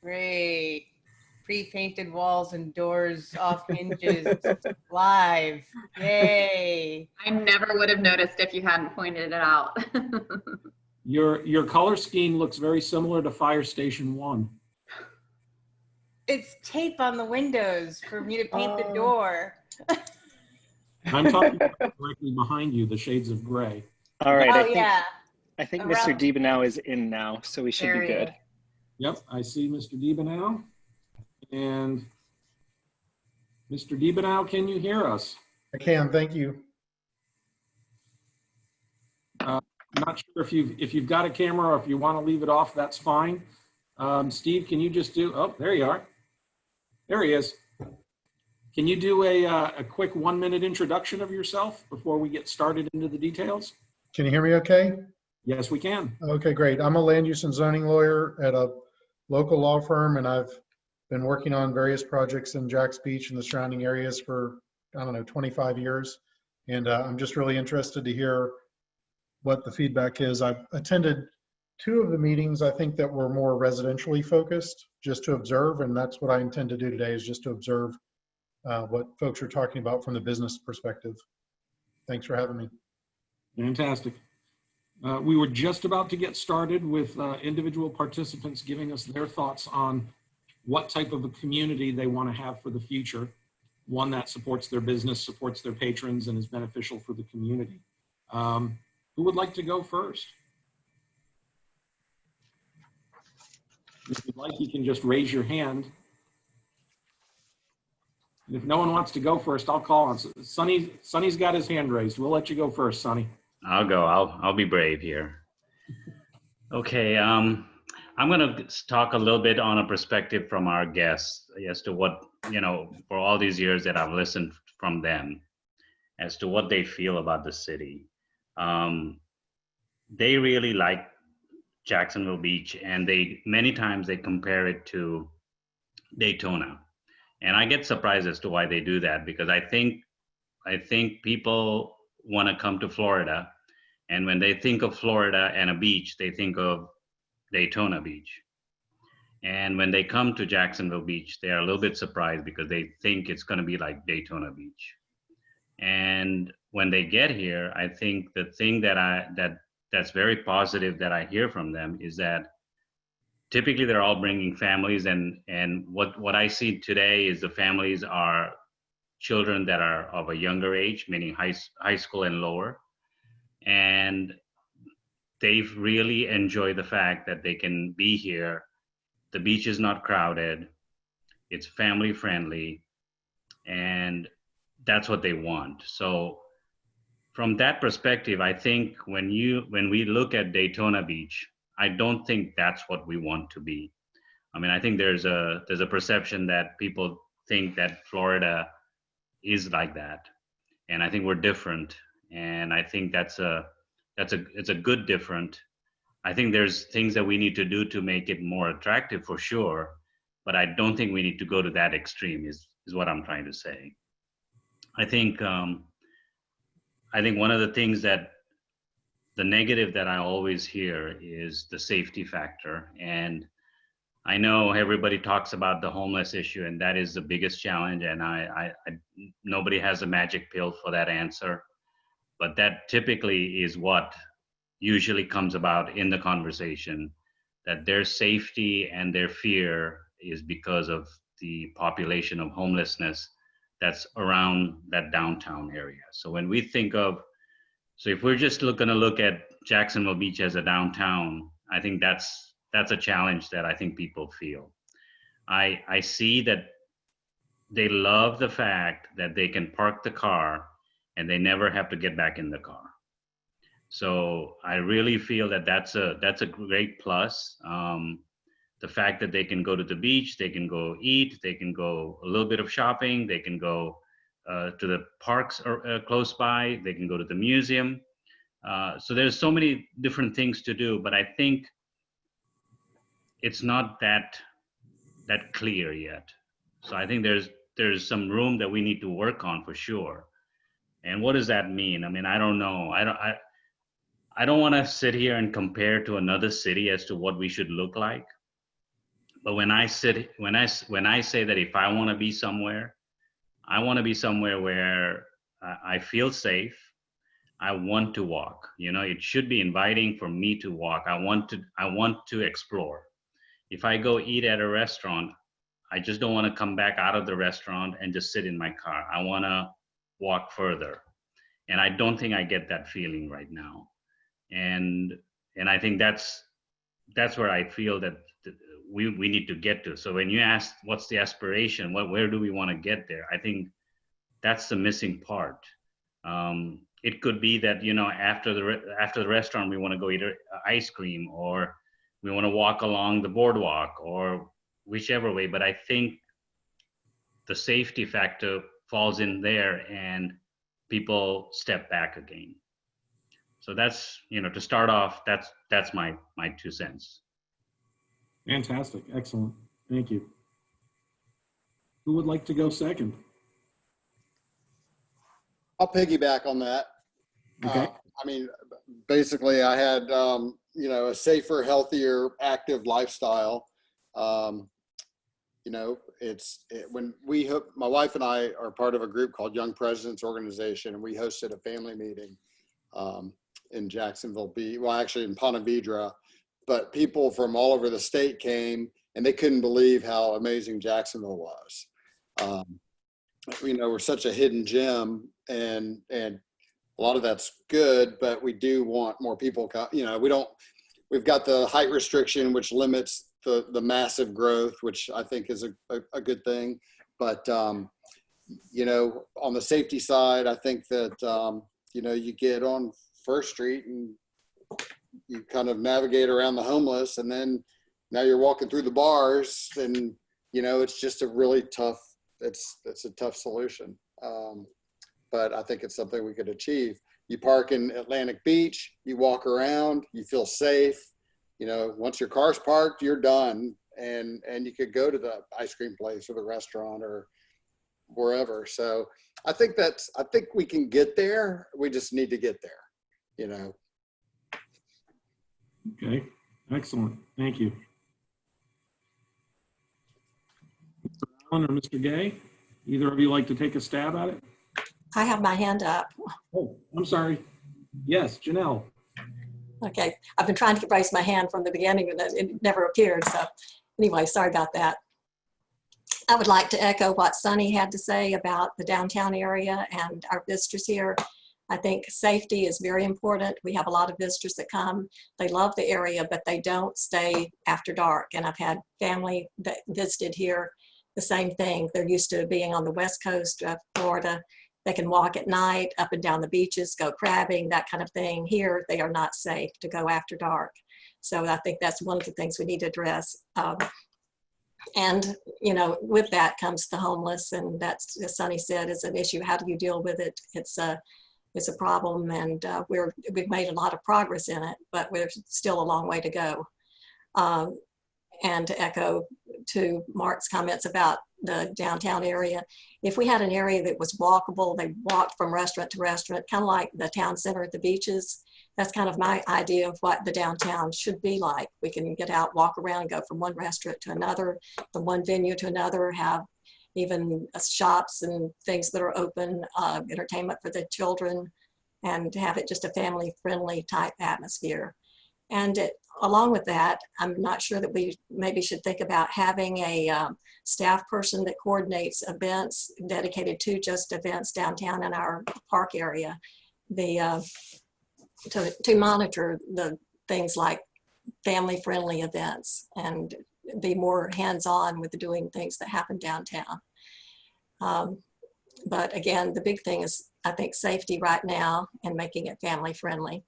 Great. Pre-painted walls and doors off hinges live. Yay. I never would have noticed if you hadn't pointed it out. Your color scheme looks very similar to Fire Station 1. It's tape on the windows for me to paint the door. I'm talking about directly behind you, the shades of gray. All right, I think Mr. Deebenow is in now, so we should be good. Yep, I see Mr. Deebenow. And Mr. Deebenow, can you hear us? I can, thank you. Not sure if you've got a camera or if you want to leave it off, that's fine. Steve, can you just do, oh, there you are. There he is. Can you do a quick 1-minute introduction of yourself before we get started into the details? Can you hear me okay? Yes, we can. Okay, great. I'm a land use and zoning lawyer at a local law firm, and I've been working on various projects in Jacks Beach and the surrounding areas for, I don't know, 25 years. And I'm just really interested to hear what the feedback is. I've attended 2 of the meetings, I think, that were more residentially focused, just to observe, and that's what I intend to do today, is just to observe what folks are talking about from the business perspective. Thanks for having me. Fantastic. We were just about to get started with individual participants giving us their thoughts on what type of a community they want to have for the future, one that supports their business, supports their patrons, and is beneficial for the community. Who would like to go first? If you'd like, you can just raise your hand. And if no one wants to go first, I'll call on. Sonny's got his hand raised. We'll let you go first, Sonny. I'll go. I'll be brave here. Okay. I'm going to talk a little bit on a perspective from our guests as to what, for all these years that I've listened from them, as to what they feel about the city. They really like Jacksonville Beach, and many times they compare it to Daytona. And I get surprised as to why they do that, because I think people want to come to Florida, and when they think of Florida and a beach, they think of Daytona Beach. And when they come to Jacksonville Beach, they are a little bit surprised because they think it's going to be like Daytona Beach. And when they get here, I think the thing that's very positive that I hear from them is that typically they're all bringing families, and what I see today is the families are children that are of a younger age, meaning high school and lower, and they've really enjoyed the fact that they can be here. The beach is not crowded, it's family friendly, and that's what they want. So from that perspective, I think when we look at Daytona Beach, I don't think that's what we want to be. I mean, I think there's a perception that people think that Florida is like that, and I think we're different. And I think it's a good different. I think there's things that we need to do to make it more attractive for sure, but I don't think we need to go to that extreme. Is what I'm trying to say. I think one of the things that the negative that I always hear is the safety factor. And I know everybody talks about the homeless issue, and that is the biggest challenge. And nobody has a magic pill for that answer, but that typically is what usually comes about in the conversation, that their safety and their fear is because of the population of homelessness that's around that downtown area. So when we think of, so if we're just going to look at Jacksonville Beach as a downtown, I think that's a challenge that I think people feel. I see that they love the fact that they can park the car and they never have to get back in the car. So I really feel that that's a great plus. The fact that they can go to the beach, they can go eat, they can go a little bit of shopping, they can go to the parks close by, they can go to the museum. So there's so many different things to do, but I think it's not that clear yet. So I think there's some room that we need to work on for sure. And what does that mean? I mean, I don't know. I don't want to sit here and compare to another city as to what we should look like. But when I say that if I want to be somewhere, I want to be somewhere where I feel safe. I want to walk. You know, it should be inviting for me to walk. I want to explore. If I go eat at a restaurant, I just don't want to come back out of the restaurant and just sit in my car. I want to walk further. And I don't think I get that feeling right now. And I think that's where I feel that we need to get to. So when you ask what's the aspiration, where do we want to get there? I think that's the missing part. It could be that, you know, after the restaurant, we want to go eat ice cream, or we want to walk along the boardwalk, or whichever way. But I think the safety factor falls in there, and people step back again. So that's, you know, to start off, that's my 2 cents. Fantastic. Excellent. Thank you. Who would like to go second? I'll piggyback on that. Okay. I mean, basically, I had, you know, a safer, healthier, active lifestyle. You know, when my wife and I are part of a group called Young Presidents Organization, and we hosted a family meeting in Jacksonville Beach, well, actually in Ponte Vedra, but people from all over the state came, and they couldn't believe how amazing Jacksonville was. You know, we're such a hidden gem, and a lot of that's good, but we do want more people. You know, we've got the height restriction, which limits the massive growth, which I think is a good thing. But, you know, on the safety side, I think that, you know, you get on First Street and you kind of navigate around the homeless, and then now you're walking through the bars, and, you know, it's just a really tough, it's a tough solution. But I think it's something we could achieve. You park in Atlantic Beach, you walk around, you feel safe. You know, once your car's parked, you're done. And you could go to the ice cream place or the restaurant or wherever. So I think we can get there. We just need to get there, you know. Okay. Excellent. Thank you. Mr. Allen or Mr. Gay, either of you like to take a stab at it? I have my hand up. Oh, I'm sorry. Yes, Janelle. Okay, I've been trying to raise my hand from the beginning and it never appeared. So anyway, sorry about that. I would like to echo what Sunny had to say about the downtown area and our visitors here. I think safety is very important. We have a lot of visitors that come. They love the area, but they don't stay after dark. And I've had family that visited here, the same thing. They're used to being on the west coast of Florida. They can walk at night up and down the beaches, go crabbing, that kind of thing. Here, they are not safe to go after dark. So I think that's one of the things we need to address. And, you know, with that comes the homeless, and that's, as Sunny said, is an issue. How do you deal with it? It's a problem, and we've made a lot of progress in it, but there's still a long way to go. And to echo to Mark's comments about the downtown area, if we had an area that was walkable, they walked from restaurant to restaurant, kind of like the town center at the beaches. That's kind of my idea of what the downtown should be like. We can get out, walk around, go from one restaurant to another, from one venue to another, have even shops and things that are open, entertainment for the children, and have it just a family-friendly type atmosphere. And along with that, I'm not sure that we maybe should think about having a staff person that coordinates events dedicated to just events downtown in our park area, to monitor the things like family-friendly events and be more hands-on with doing things that happen downtown. But again, the big thing is, I think, safety right now and making it family-friendly.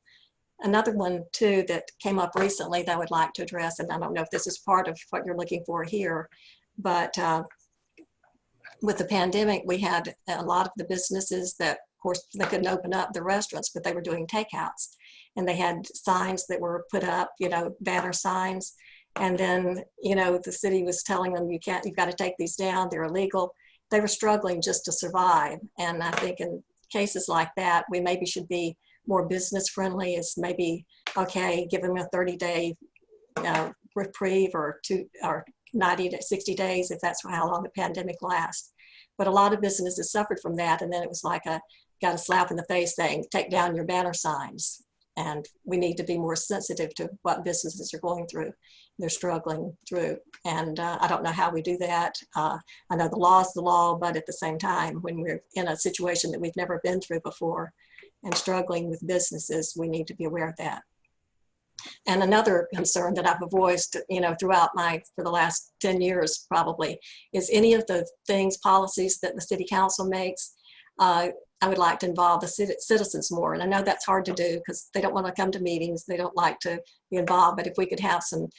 Another one too that came up recently that I would like to address, and I don't know if this is part of what you're looking for here, but with the pandemic, we had a lot of the businesses that, of course, they couldn't open up the restaurants, but they were doing takeouts. And they had signs that were put up, you know, banner signs. And then, you know, the city was telling them, you've got to take these down, they're illegal. They were struggling just to survive. And I think in cases like that, we maybe should be more business friendly. It's maybe, okay, give them a 30-day reprieve or 90 to 60 days, if that's how long the pandemic lasts. But a lot of businesses suffered from that. And then it was like got a slap in the face saying, take down your banner signs. And we need to be more sensitive to what businesses are going through, they're struggling through. And I don't know how we do that. I know the law is the law, but at the same time, when we're in a situation that we've never been through before and struggling with businesses, we need to be aware of that. And another concern that I've voiced, throughout for the last 10 years probably, is any of the policies that the city council makes, I would like to involve the citizens more. And I know that's hard to do because they don't want to come to meetings. They don't like to be involved. But if we could have some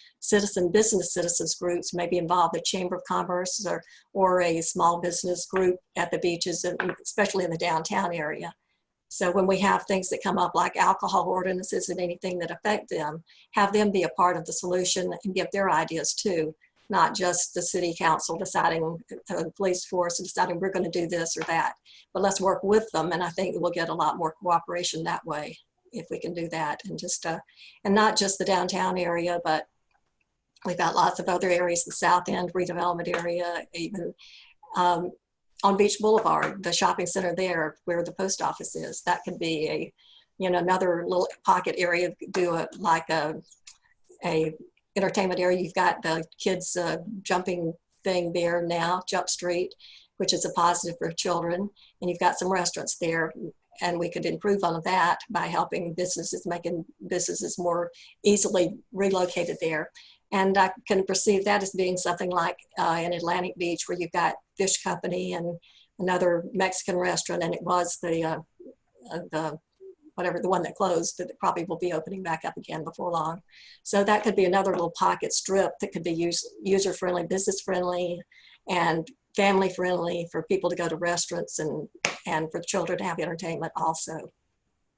business citizens groups, maybe involve the Chamber of Commerce or a small business group at the beaches, and especially in the downtown area. So when we have things that come up like alcohol ordinances and anything that affect them, have them be a part of the solution and give their ideas too, not just the city council deciding, the police force deciding we're going to do this or that, but let's work with them. And I think we'll get a lot more cooperation that way if we can do that. And and not just the downtown area, but we've got lots of other areas, the South End redevelopment area, even on Beach Boulevard, the shopping center there where the post office is. That could be another little pocket area, do a entertainment area. You've got the kids jumping thing there now, Jump Street, which is a positive for children. And you've got some restaurants there. And we could improve on that by helping businesses, making businesses more easily relocated there. And I can perceive that as being something like in Atlantic Beach, where you've got Fish Company and another Mexican restaurant, and it was the one that closed, but it probably will be opening back up again before long. So that could be another little pocket strip that could be user-friendly, business-friendly, and family-friendly for people to go to restaurants and for children to have entertainment also.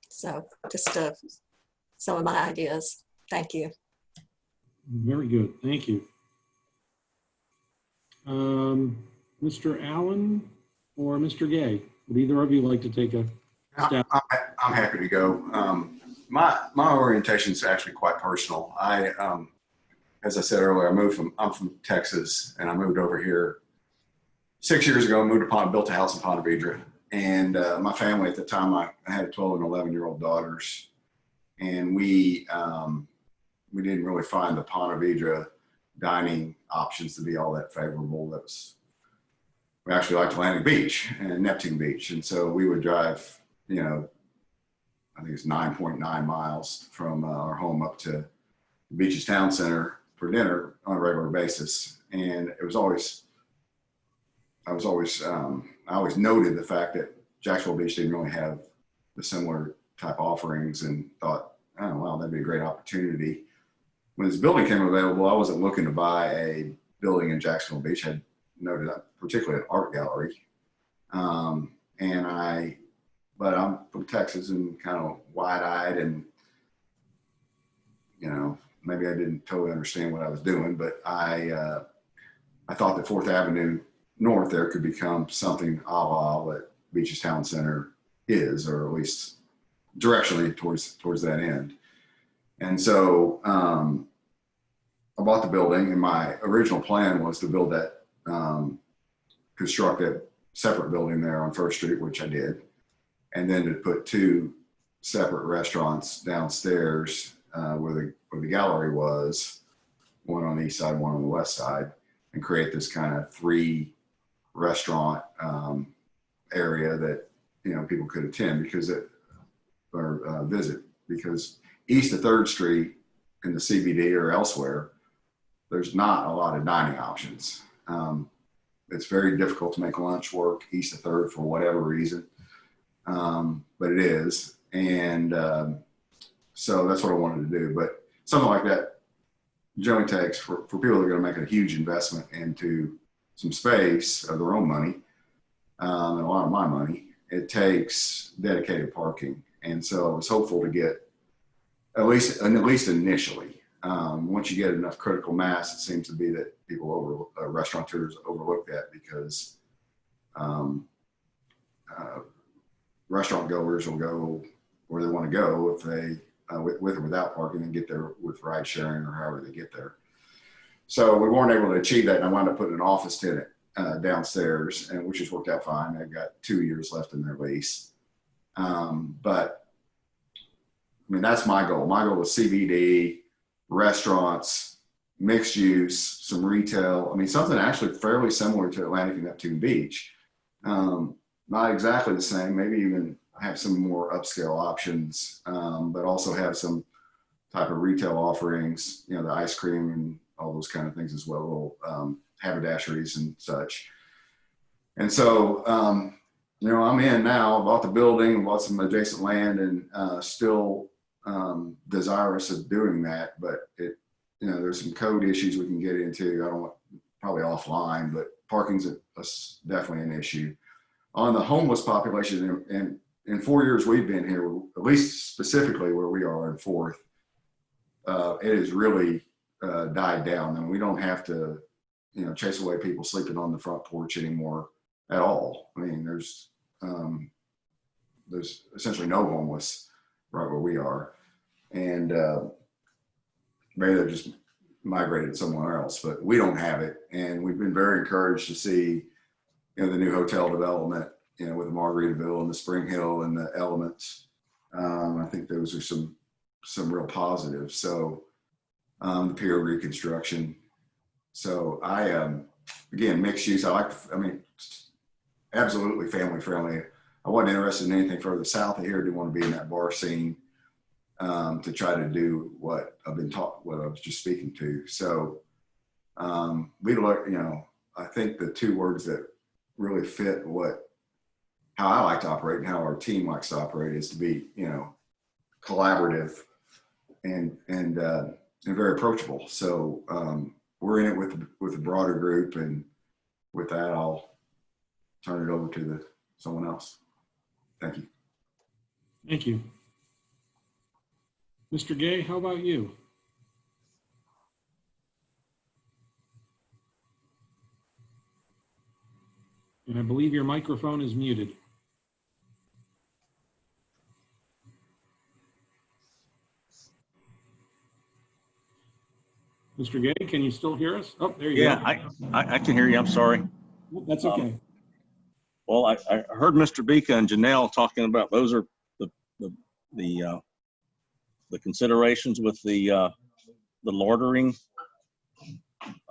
So just some of my ideas. Thank you. Very good. Thank you. Mr. Allen or Mr. Gay, would either of you like to take a stab? I'm happy to go. My orientation is actually quite personal. As I said earlier, I'm from Texas, and I moved over here 6 years ago. Built a house in Ponte Vedra, and my family at the time, I had a 12 and 11-year-old daughters, and we didn't really find the Ponte Vedra dining options to be all that favorable. We actually liked Atlantic Beach and Neptune Beach, and so we would drive, I think it's 9.9 miles from our home up to the beach's town center for dinner on a regular basis. And I always noted the fact that Jacksonville Beach didn't really have the similar type offerings, and thought, oh, wow, that'd be a great opportunity. When this building came available, I wasn't looking to buy a building in Jacksonville Beach. I noted particularly an art gallery. But I'm from Texas and kind of wide-eyed, and, maybe I didn't totally understand what I was doing, but I thought that 4th Avenue North there could become something a la what Beach's Town Center is, or at least directionally towards that end. And so I bought the building, and my original plan was to build that, construct a separate building there on First Street, which I did, and then to put 2 separate restaurants downstairs where the gallery was, one on the east side, one on the west side, and create this kind of 3 restaurant area that people could attend or visit, because east of 3rd Street in the CBD or elsewhere, there's not a lot of dining options. It's very difficult to make lunch work east of 3rd for whatever reason, but it is. And so that's what I wanted to do. But something like that generally takes, for people that are going to make a huge investment into some space of their own money, and a lot of my money, it takes dedicated parking. And so I was hopeful to get, at least initially, once you get enough critical mass, it seems to be that restaurateurs overlook that, because restaurant goers will go where they want to go if they, with or without parking, and get there with ride sharing or however they get there. So we weren't able to achieve that, and I wound up putting an office tenant downstairs, and which has worked out fine. They've got 2 years left in their lease. But I mean, that's my goal. My goal is CBD, restaurants, mixed use, some retail. I mean, something actually fairly similar to Atlantic and Neptune Beach. Not exactly the same, maybe even have some more upscale options, but also have some type of retail offerings, you know, the ice cream and all those kind of things as well, little haberdasheries and such. And so, you know, I'm in now, bought the building, bought some adjacent land, and still desirous of doing that. But it, you know, there's some code issues we can get into. I don't want, probably offline, but parking's definitely an issue. On the homeless population, and in 4 years we've been here, at least specifically where we are in Fourth, it has really died down. I mean, we don't have to, you know, chase away people sleeping on the front porch anymore at all. I mean, there's essentially no homeless right where we are, and maybe they're just migrated somewhere else, but we don't have it. And we've been very encouraged to see, you know, the new hotel development, you know, with the Margaritaville and the Spring Hill and the Elements. I think those are some real positives. So the pier reconstruction. So again, mixed use. I mean, absolutely family friendly. I wasn't interested in anything further south of here. Didn't want to be in that bar scene to try to do what I've been taught, what I was just speaking to. So we look, you know, I think the two words that really fit how I like to operate and how our team likes to operate is to be, you know, collaborative and very approachable. So we're in it with a broader group, and with that, I'll turn it over to someone else. Thank you. Thank you. Mr. Gay, how about you? And I believe your microphone is muted. Mr. Gay, can you still hear us? Oh, there you go. Yeah, I can hear you. I'm sorry. That's okay. Well, I heard Mr. Bika and Janelle talking about those are the considerations with the loitering.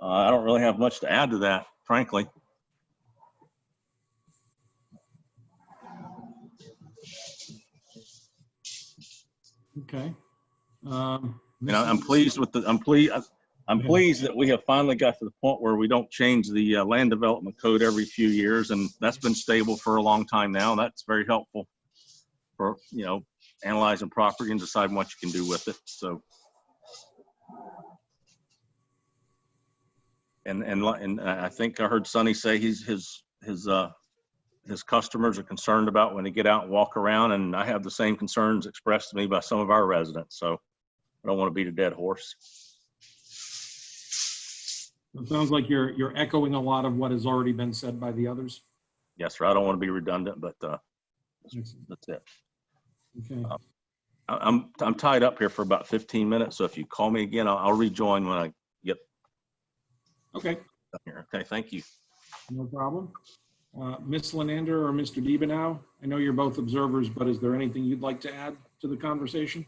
I don't really have much to add to that, frankly. Okay. You know, I'm pleased that we have finally got to the point where we don't change the land development code every few years, and that's been stable for a long time now. That's very helpful for, you know, analyzing property and deciding what you can do with it. So, and I think I heard Sonny say his customers are concerned about when they get out and walk around, and I have the same concerns expressed to me by some of our residents. So I don't want to beat a dead horse. It sounds like you're echoing a lot of what has already been said by the others. Yes, sir. I don't want to be redundant, but that's it. Okay. I'm tied up here for about 15 minutes, so if you call me again, I'll rejoin when I get Okay. up here. Okay, thank you. No problem. Ms. Lenander or Mr. Diebenow, I know you're both observers, but is there anything you'd like to add to the conversation?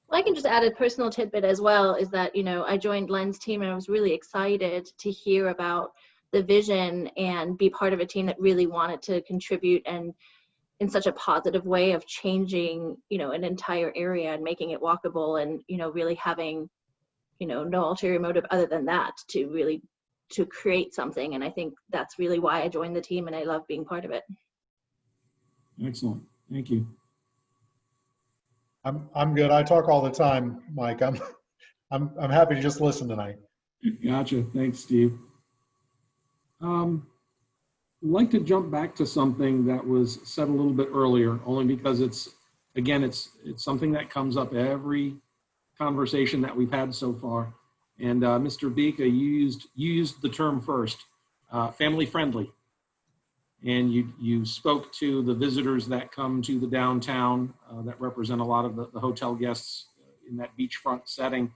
Well, I can just add a personal tidbit as well, is that, you know, I joined Len's team and I was really excited to hear about the vision and be part of a team that really wanted to contribute and in such a positive way of changing, you know, an entire area and making it walkable and, you know, really having, you know, no ulterior motive other than that to create something. And I think that's really why I joined the team, and I love being part of it. Excellent. Thank you. I'm good. I talk all the time, Mike. I'm happy to just listen tonight. Gotcha. Thanks, Steve. I'd like to jump back to something that was said a little bit earlier, only because it's something that comes up every conversation that we've had so far. And Mr. Bika, you used the term first, family friendly. And you spoke to the visitors that come to the downtown that represent a lot of the hotel guests in that beachfront setting.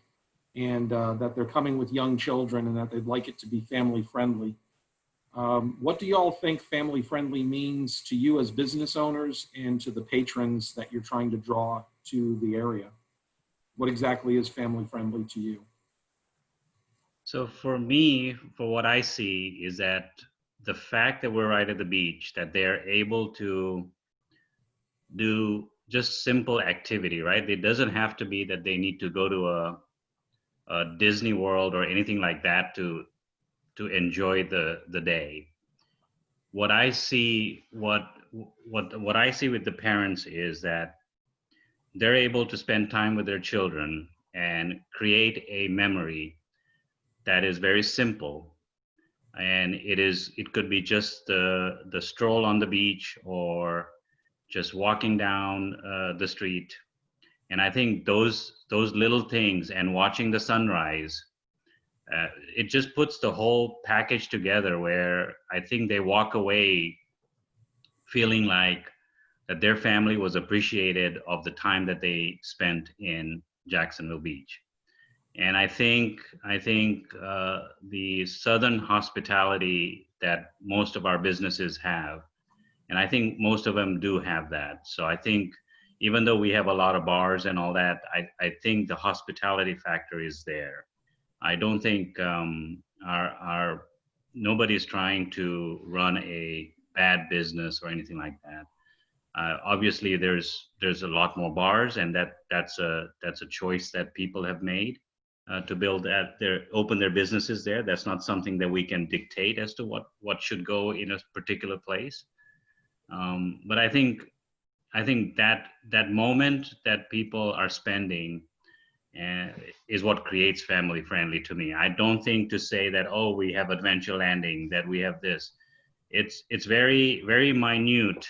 and that they're coming with young children and that they'd like it to be family friendly. What do you all think family friendly means to you as business owners and to the patrons that you're trying to draw to the area? What exactly is family friendly to you? So for me, for what I see is that the fact that we're right at the beach, that they're able to do just simple activity, right? It doesn't have to be that they need to go to a Disney World or anything like that to enjoy the day. What I see, what I see with the parents is that they're able to spend time with their children and create a memory that is very simple, and it could be just the stroll on the beach or just walking down the street. And I think those little things and watching the sunrise, it just puts the whole package together, where I think they walk away feeling like that their family was appreciated of the time that they spent in Jacksonville Beach. And I think the Southern hospitality that most of our businesses have, and I think most of them do have that. So I think even though we have a lot of bars and all that, I think the hospitality factor is there. I don't think nobody's trying to run a bad business or anything like that. Obviously, there's a lot more bars, and that's a choice that people have made. To build that, open their businesses there. That's not something that we can dictate as to what should go in a particular place. But I think that moment that people are spending is what creates family friendly to me. I don't think to say that, oh, we have Adventure Landing, that we have this. It's very, very minute,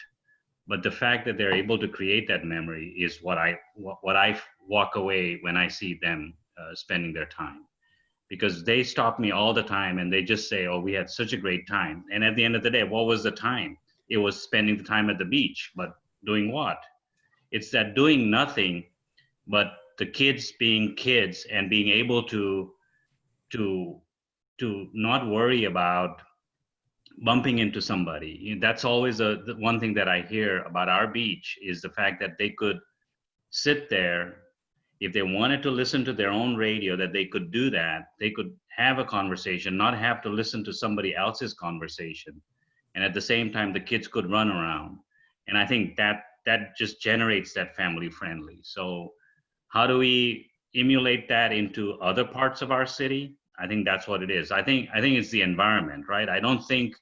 but the fact that they're able to create that memory is what I walk away when I see them spending their time, because they stop me all the time and they just say, oh, we had such a great time. And at the end of the day, what was the time? It was spending the time at the beach, but doing what? It's that doing nothing, but the kids being kids and being able to not worry about bumping into somebody. That's always the one thing that I hear about our beach, is the fact that they could sit there. If they wanted to listen to their own radio, that they could do that. They could have a conversation, not have to listen to somebody else's conversation. And at the same time, the kids could run around. And I think that just generates that family friendly. So how do we emulate that into other parts of our city? I think that's what it is. I think it's the environment, right? I don't think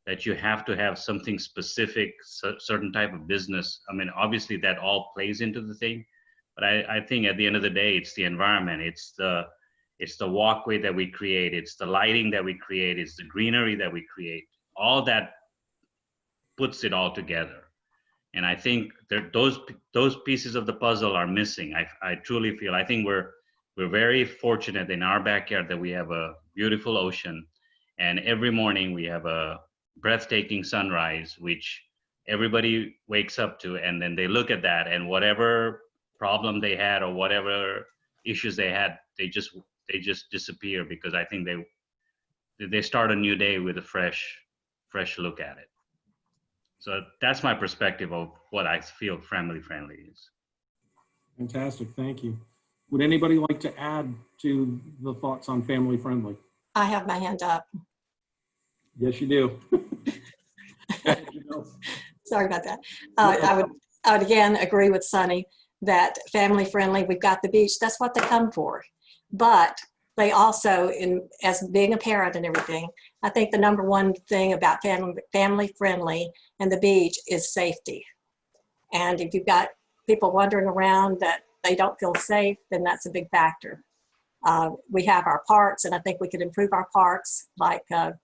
that you have to have something specific, certain type of business. I mean, obviously that all plays into the thing. But I think at the end of the day, it's the environment. It's the walkway that we create. It's the lighting that we create. It's the greenery that we create. All that puts it all together. And I think those pieces of the puzzle are missing. I truly feel. I think we're very fortunate in our backyard that we have a beautiful ocean, and every morning we have a breathtaking sunrise, which everybody wakes up to, and then they look at that, and whatever problem they had or whatever issues they had, they just disappear, because I think they start a new day with a fresh look at it. So that's my perspective of what I feel family friendly is. Fantastic, thank you. Would anybody like to add to the thoughts on family friendly? I have my hand up. Yes, you do. Sorry about that. I would again agree with Sonny that family friendly, we've got the beach, that's what they come for. But they also, as being a parent and everything, I think the number one thing about family friendly and the beach is safety. And if you've got people wandering around that they don't feel safe, then that's a big factor. We have our parks, and I think we could improve our parks, like the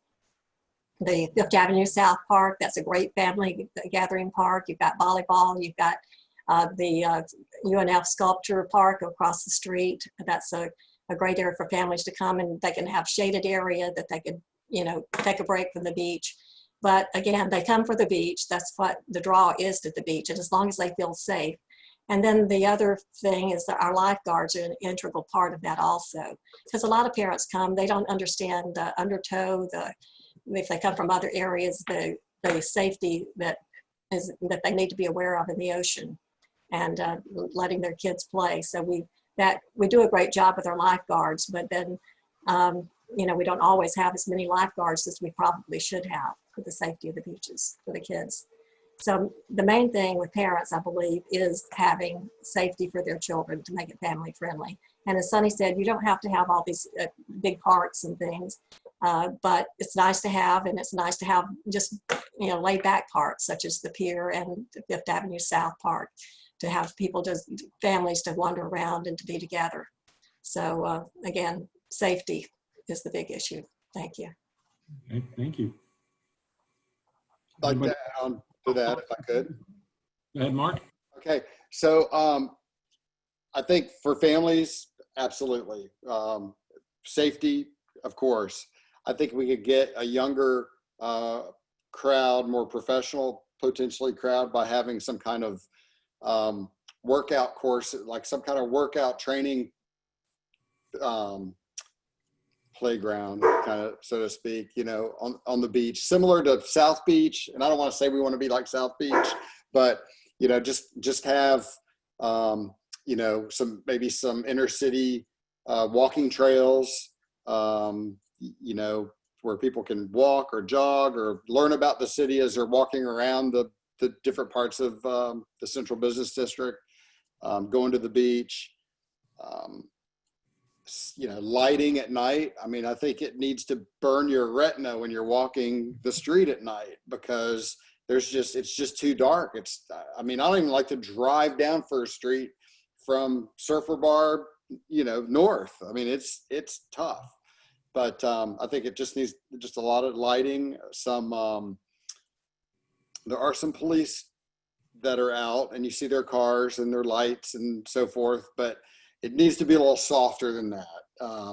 Fifth Avenue South Park. That's a great family gathering park. You've got volleyball. You've got the UNF Sculpture Park across the street. That's a great area for families to come, and they can have shaded area that they could, take a break from the beach. But again, they come for the beach. That's what the draw is to the beach. And as long as they feel safe. And then the other thing is that our lifeguards are an integral part of that also. Because a lot of parents come, they don't understand the undertow, if they come from other areas, the safety that they need to be aware of in the ocean, and letting their kids play. So we do a great job with our lifeguards, but then we don't always have as many lifeguards as we probably should have for the safety of the beaches for the kids. So the main thing with parents, I believe, is having safety for their children to make it family friendly. And as Sunny said, you don't have to have all these big parks and things, but it's nice to have, and it's nice to have just, laid back parks such as the Pier and the Fifth Avenue South Park, to have people, families to wander around and to be together. So again, safety is the big issue. Thank you. Okay, thank you. I'd like to add on to that if I could. Go ahead, Mark. Okay, so I think for families, absolutely. Safety, of course. I think we could get a younger crowd, more professional, potentially crowd, by having some kind of workout course, like some kind of workout training playground, kind of, so to speak, on the beach, similar to South Beach. And I don't want to say we want to be like South Beach, but just have maybe some inner city walking trails, where people can walk or jog or learn about the city as they're walking around the different parts of the Central Business District, going to the beach. Lighting at night. I mean, I think it needs to burn your retina when you're walking the street at night, because it's just too dark. I don't even like to drive down First Street from Surfer Bar, north. I mean, it's tough, but I think it just needs just a lot of lighting. There are some police that are out, and you see their cars and their lights and so forth, but it needs to be a little softer than that.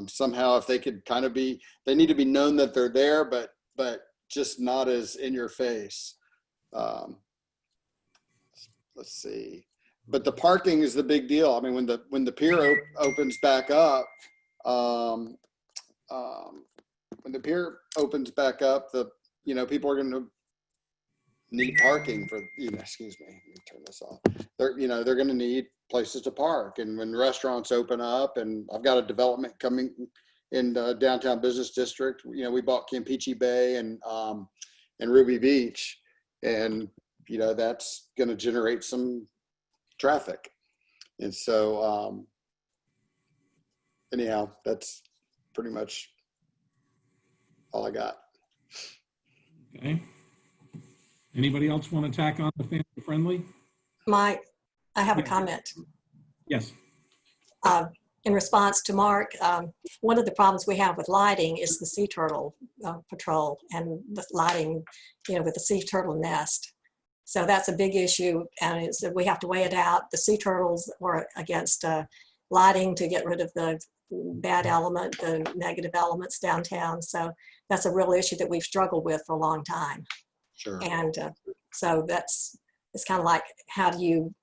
Somehow, if they could they need to be known that they're there, but just not as in your face. Let's see. But the parking is the big deal. I mean, when the pier opens back up, people are going to need parking for, excuse me, let me turn this off. They're going to need places to park. And when restaurants open up, and I've got a development coming in the downtown business district, we bought Campeche Bay and Ruby Beach, and, that's going to generate some traffic. And so, anyhow, that's pretty much all I got. Okay. Anybody else want to tack on the family friendly? Mike, I have a comment. Yes. In response to Mark, one of the problems we have with lighting is the sea turtle patrol, and the lighting, with the sea turtle nest. So that's a big issue, and we have to weigh it out. The sea turtles are against lighting to get rid of the bad element, the negative elements downtown. So that's a real issue that we've struggled with for a long time. Sure. And so it's kind of like, how do you,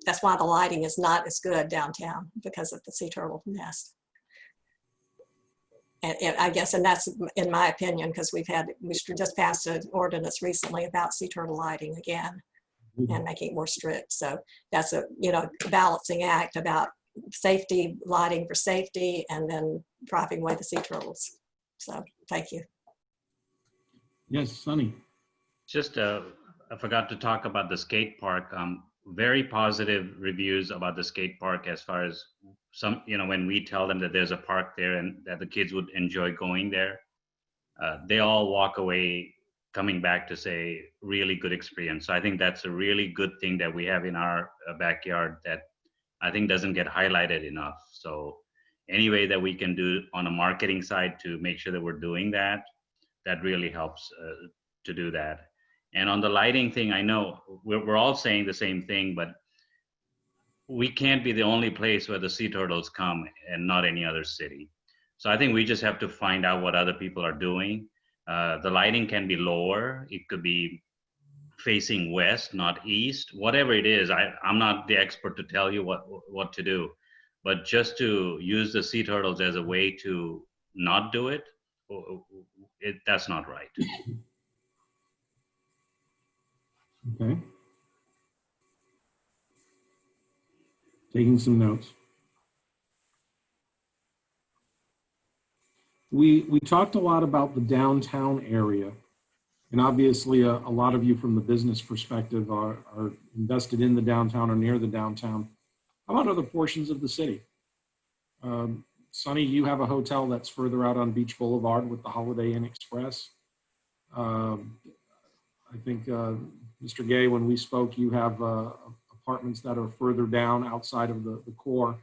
that's why the lighting is not as good downtown, because of the sea turtle nest. And I guess, and that's in my opinion, because we just passed an ordinance recently about sea turtle lighting again, and making it more strict. So that's a balancing act about safety, lighting for safety, and then driving away the sea turtles. So thank you. Yes, Sunny. Just I forgot to talk about the skate park. Very positive reviews about the skate park, as far as some, when we tell them that there's a park there and that the kids would enjoy going there, they all walk away coming back to say really good experience. So I think that's a really good thing that we have in our backyard that I think doesn't get highlighted enough. So any way that we can do on a marketing side to make sure that we're doing that, that really helps to do that. And on the lighting thing, I know we're all saying the same thing, but we can't be the only place where the sea turtles come and not any other city. So I think we just have to find out what other people are doing. The lighting can be lower. It could be facing west, not east, whatever it is. I'm not the expert to tell you what to do, but just to use the sea turtles as a way to not do it, that's not right. Okay. Taking some notes. We talked a lot about the downtown area, and obviously a lot of you from the business perspective are invested in the downtown or near the downtown. How about other portions of the city? Sonny, you have a hotel that's further out on Beach Boulevard with the Holiday Inn Express. I think, Mr. Gay, when we spoke, you have apartments that are further down outside of the core.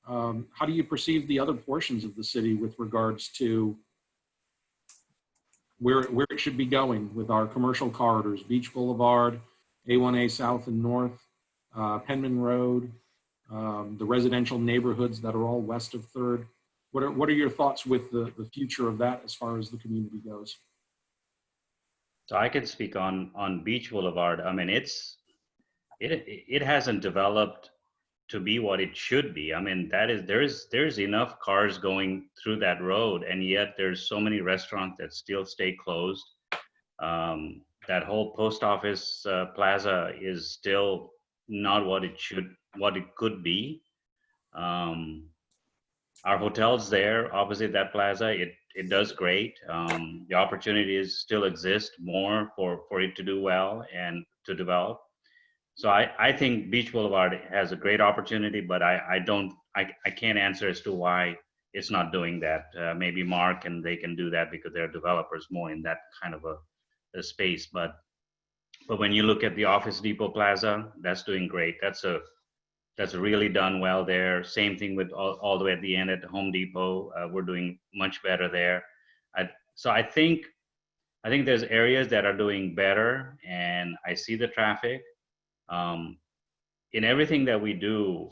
How do you perceive the other portions of the city with regards to where it should be going with our commercial corridors, Beach Boulevard, A1A South and North, Penman Road, the residential neighborhoods that are all west of 3rd? What are your thoughts with the future of that as far as the community goes? So I can speak on Beach Boulevard. I mean, it hasn't developed to be what it should be. I mean, there's enough cars going through that road, and yet there's so many restaurants that still stay closed. That whole post office plaza is still not what it could be. Our hotel's there, opposite that plaza. It does great. The opportunities still exist more for it to do well and to develop. So I think Beach Boulevard has a great opportunity, but I can't answer as to why it's not doing that. Maybe Mark and they can do that because they're developers more in that kind of a space. But when you look at the Office Depot Plaza, that's doing great. That's really done well there. Same thing with all the way at the end at Home Depot. We're doing much better there. So I think there's areas that are doing better, and I see the traffic. In everything that we do,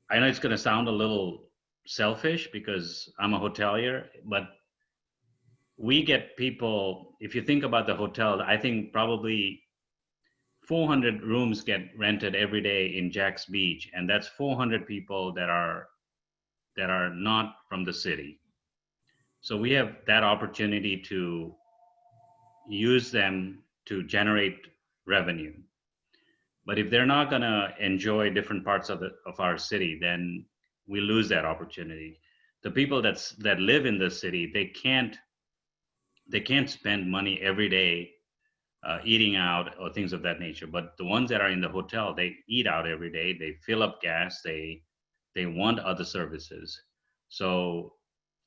I know it's going to sound a little selfish because I'm a hotelier, but we get people, if you think about the hotel, I think probably 400 rooms get rented every day in Jack's Beach, and that's 400 people that are not from the city. So we have that opportunity to use them to generate revenue. But if they're not going to enjoy different parts of our city, then we lose that opportunity. The people that live in the city, they can't spend money every day eating out or things of that nature. But the ones that are in the hotel, they eat out every day. They fill up gas. They want other services. So,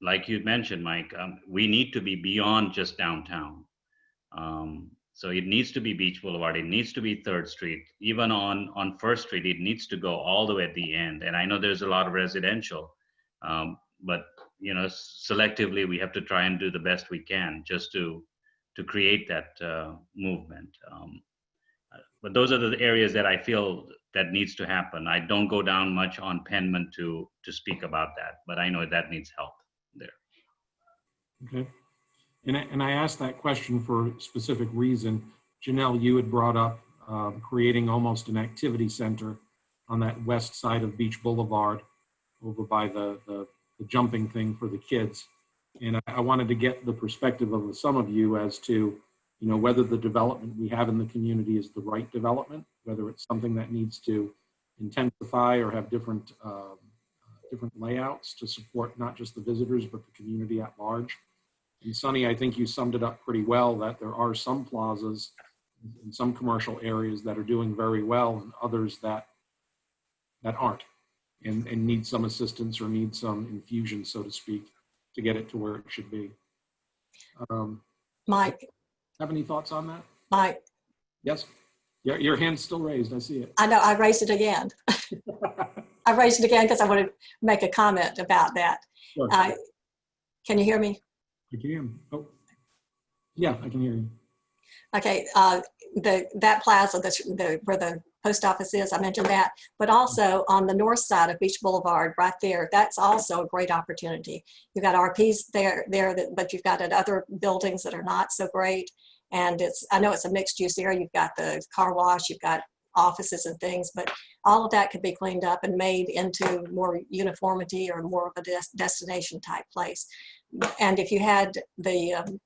like you mentioned, Mike, we need to be beyond just downtown. So it needs to be Beach Boulevard. It needs to be 3rd Street. Even on 1st Street, it needs to go all the way at the end. And I know there's a lot of residential, but selectively we have to try and do the best we can just to create that movement. But those are the areas that I feel that needs to happen. I don't go down much on Penman to speak about that, but I know that needs help there. Okay. And I asked that question for a specific reason. Janelle, you had brought up creating almost an activity center on that west side of Beach Boulevard over by the jumping thing for the kids. And I wanted to get the perspective of some of you as to, whether the development we have in the community is the right development, whether it's something that needs to intensify or have different layouts to support not just the visitors, but the community at large. And Sonny, I think you summed it up pretty well, that there are some plazas in some commercial areas that are doing very well and others that aren't and need some assistance or need some infusion, so to speak, to get it to where it should be. Mike. Have any thoughts on that? Mike. Yes. Your hand's still raised. I see it. I know. I raised it again. I raised it again because I want to make a comment about that. Sure. Can you hear me? I can. Oh, yeah, I can hear you. Okay. That plaza, where the post office is, I mentioned that, but also on the north side of Beach Boulevard, right there, that's also a great opportunity. You've got RPs there, but you've got other buildings that are not so great. And I know it's a mixed use area. You've got the car wash, you've got offices and things, but all of that could be cleaned up and made into more uniformity or more of a destination type place. And if you had the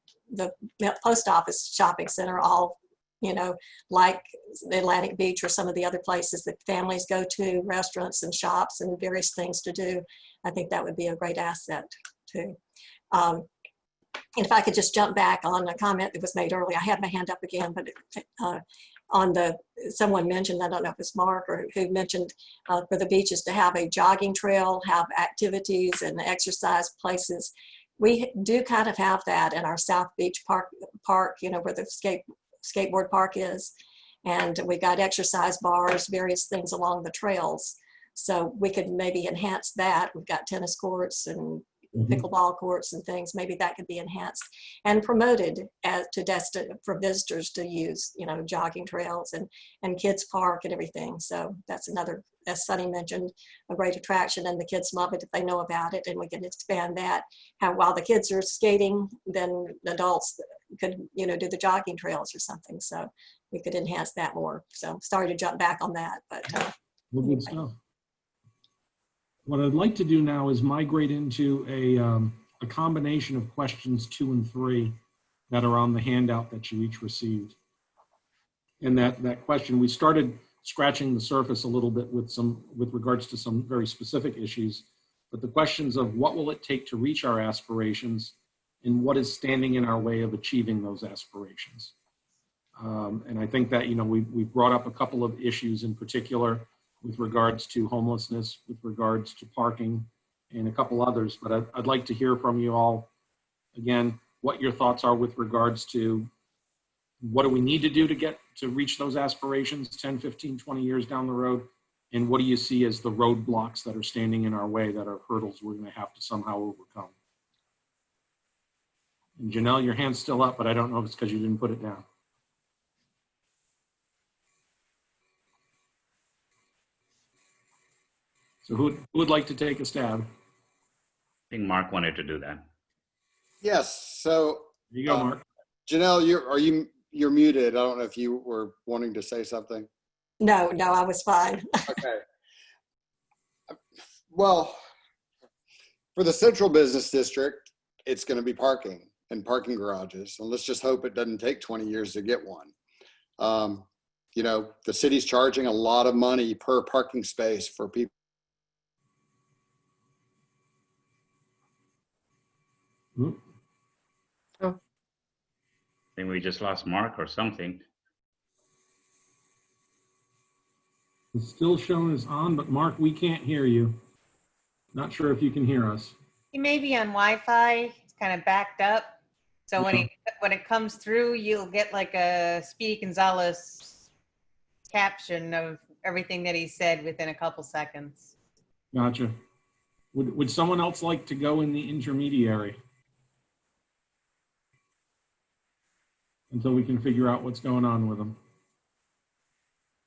post office shopping center all, you know, like the Atlantic Beach or some of the other places that families go to, restaurants and shops and various things to do, I think that would be a great asset too. And if I could just jump back on a comment that was made earlier, I had my hand up again, but someone mentioned, I don't know if it's Mark or who mentioned for the beaches to have a jogging trail, have activities and exercise places. We do kind of have that in our South Beach Park, you know, where the skateboard park is. And we got exercise bars, various things along the trails. So we could maybe enhance that. We've got tennis courts and pickleball courts and things. Maybe that could be enhanced and promoted for visitors to use, you know, jogging trails and kids park and everything. So that's another, as Sunny mentioned, a great attraction, and the kids love it if they know about it, and we can expand that. While the kids are skating, then adults could, you know, do the jogging trails or something. So we could enhance that more. So sorry to jump back on that, but well, good stuff. What I'd like to do now is migrate into a combination of questions 2 and 3 that are on the handout that you each received. And that question, we started scratching the surface a little bit with regards to some very specific issues, but the questions of what will it take to reach our aspirations and what is standing in our way of achieving those aspirations. And I think that, you know, we brought up a couple of issues in particular with regards to homelessness, with regards to parking, and a couple others. But I'd like to hear from you all, again, what your thoughts are with regards to what do we need to do to reach those aspirations 10, 15, 20 years down the road, and what do you see as the roadblocks that are standing in our way that are hurdles we're going to have to somehow overcome. And Janelle, your hand's still up, but I don't know if it's because you didn't put it down. So who would like to take a stab? I think Mark wanted to do that. Yes. So There you go, Mark. Janelle, you're muted. I don't know if you were wanting to say something. no, I was fine. Okay. Well, for the central business district, it's going to be parking and parking garages. And let's just hope it doesn't take 20 years to get one. You know, the city's charging a lot of money per parking space for people. I think we just lost Mark or something. It's still shown as on, but Mark, we can't hear you. Not sure if you can hear us. He may be on Wi-Fi. It's kind of backed up. So when it comes through, you'll get like a Speedy Gonzalez caption of everything that he said within a couple seconds. Gotcha. Would someone else like to go in the intermediary until we can figure out what's going on with them?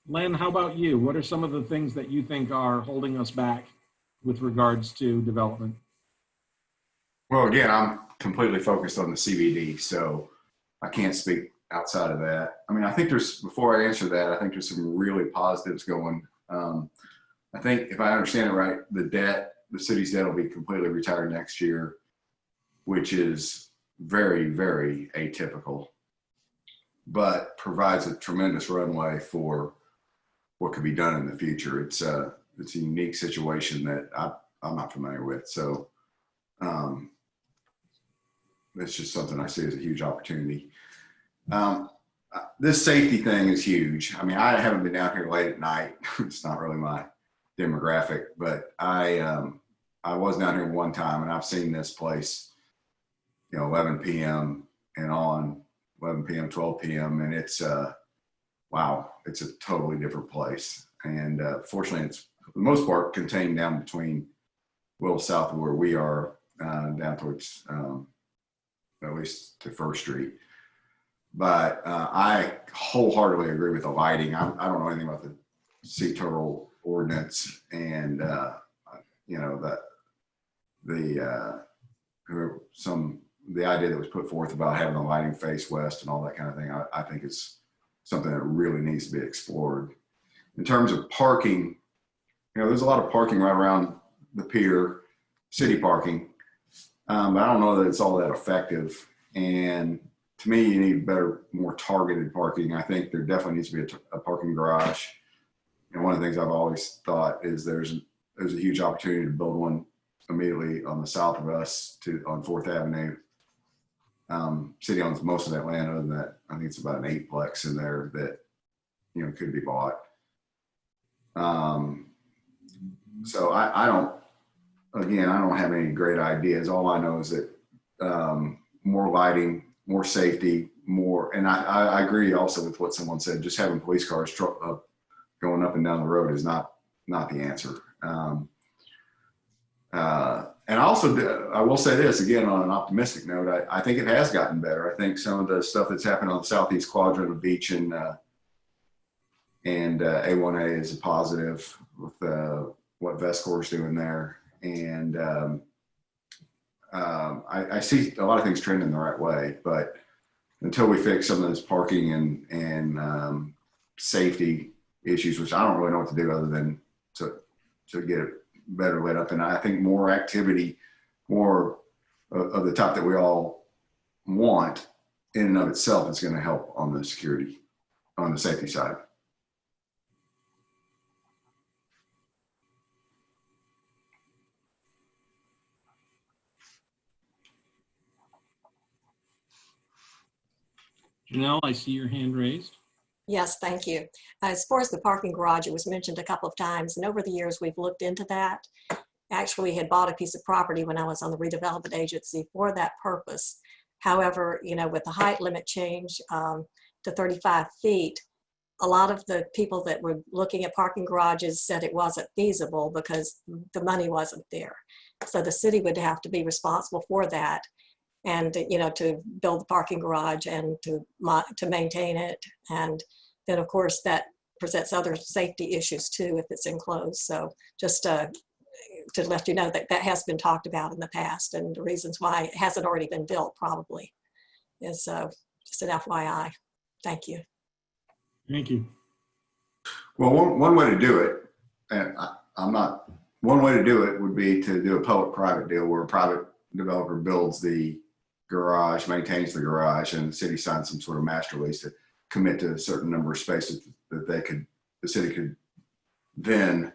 Len, how about you? What are some of the things that you think are holding us back with regards to development? Well, again, I'm completely focused on the CBD, so I can't speak outside of that. I mean, I think before I answer that, I think there's some really positives going. I think if I understand it right, the city's debt will be completely retired next year, which is very, very atypical, but provides a tremendous runway for what could be done in the future. It's a unique situation that I'm not familiar with. So it's just something I see as a huge opportunity. This safety thing is huge. I mean, I haven't been down here late at night. It's not really my demographic, but I was down here one time, and I've seen this place, 11 p.m. and on, 11 p.m., 12 p.m. And it's, wow, it's a totally different place. And fortunately, it's for the most part contained down between south of where we are, down towards at least to First Street. But I wholeheartedly agree with the lighting. I don't know anything about the sea turtle ordinance, and some the idea that was put forth about having the lighting face west and all that kind of thing, I think it's something that really needs to be explored. In terms of parking, there's a lot of parking right around the pier, city parking, but I don't know that it's all that effective. And to me, you need better, more targeted parking. I think there definitely needs to be a parking garage. And one of the things I've always thought is there's a huge opportunity to build one immediately on the south of us on 4th Avenue. City owns most of that land. Other than that, I think it's about an 8-plex in there that, could be bought. So I don't have any great ideas. All I know is that more lighting, more safety, more, and I agree also with what someone said, just having police cars going up and down the road is not the answer. And also, I will say this again on an optimistic note. I think it has gotten better. I think some of the stuff that's happened on the southeast quadrant of the beach and A1A is a positive with what Vescor's doing there. And I see a lot of things trending the right way, but until we fix some of this parking and safety issues, which I don't really know what to do other than to get it better lit up. And I think more activity, more of the type that we all want in and of itself is going to help on the safety side. Janelle, I see your hand raised. Yes, thank you. As far as the parking garage, it was mentioned a couple of times, and over the years we've looked into that. Actually, we had bought a piece of property when I was on the redevelopment agency for that purpose. However, with the height limit change to 35 feet, a lot of the people that were looking at parking garages said it wasn't feasible because the money wasn't there. So the city would have to be responsible for that, and to build the parking garage and to maintain it. And then of course that presents other safety issues too if it's enclosed. So just to let you know that has been talked about in the past, and the reasons why it hasn't already been built probably is just an FYI. Thank you. Thank you. Well, one way to do it, and one way to do it would be to do a public-private deal where a private developer builds the garage, maintains the garage, and the city signs some sort of master lease to commit to a certain number of spaces that the city could then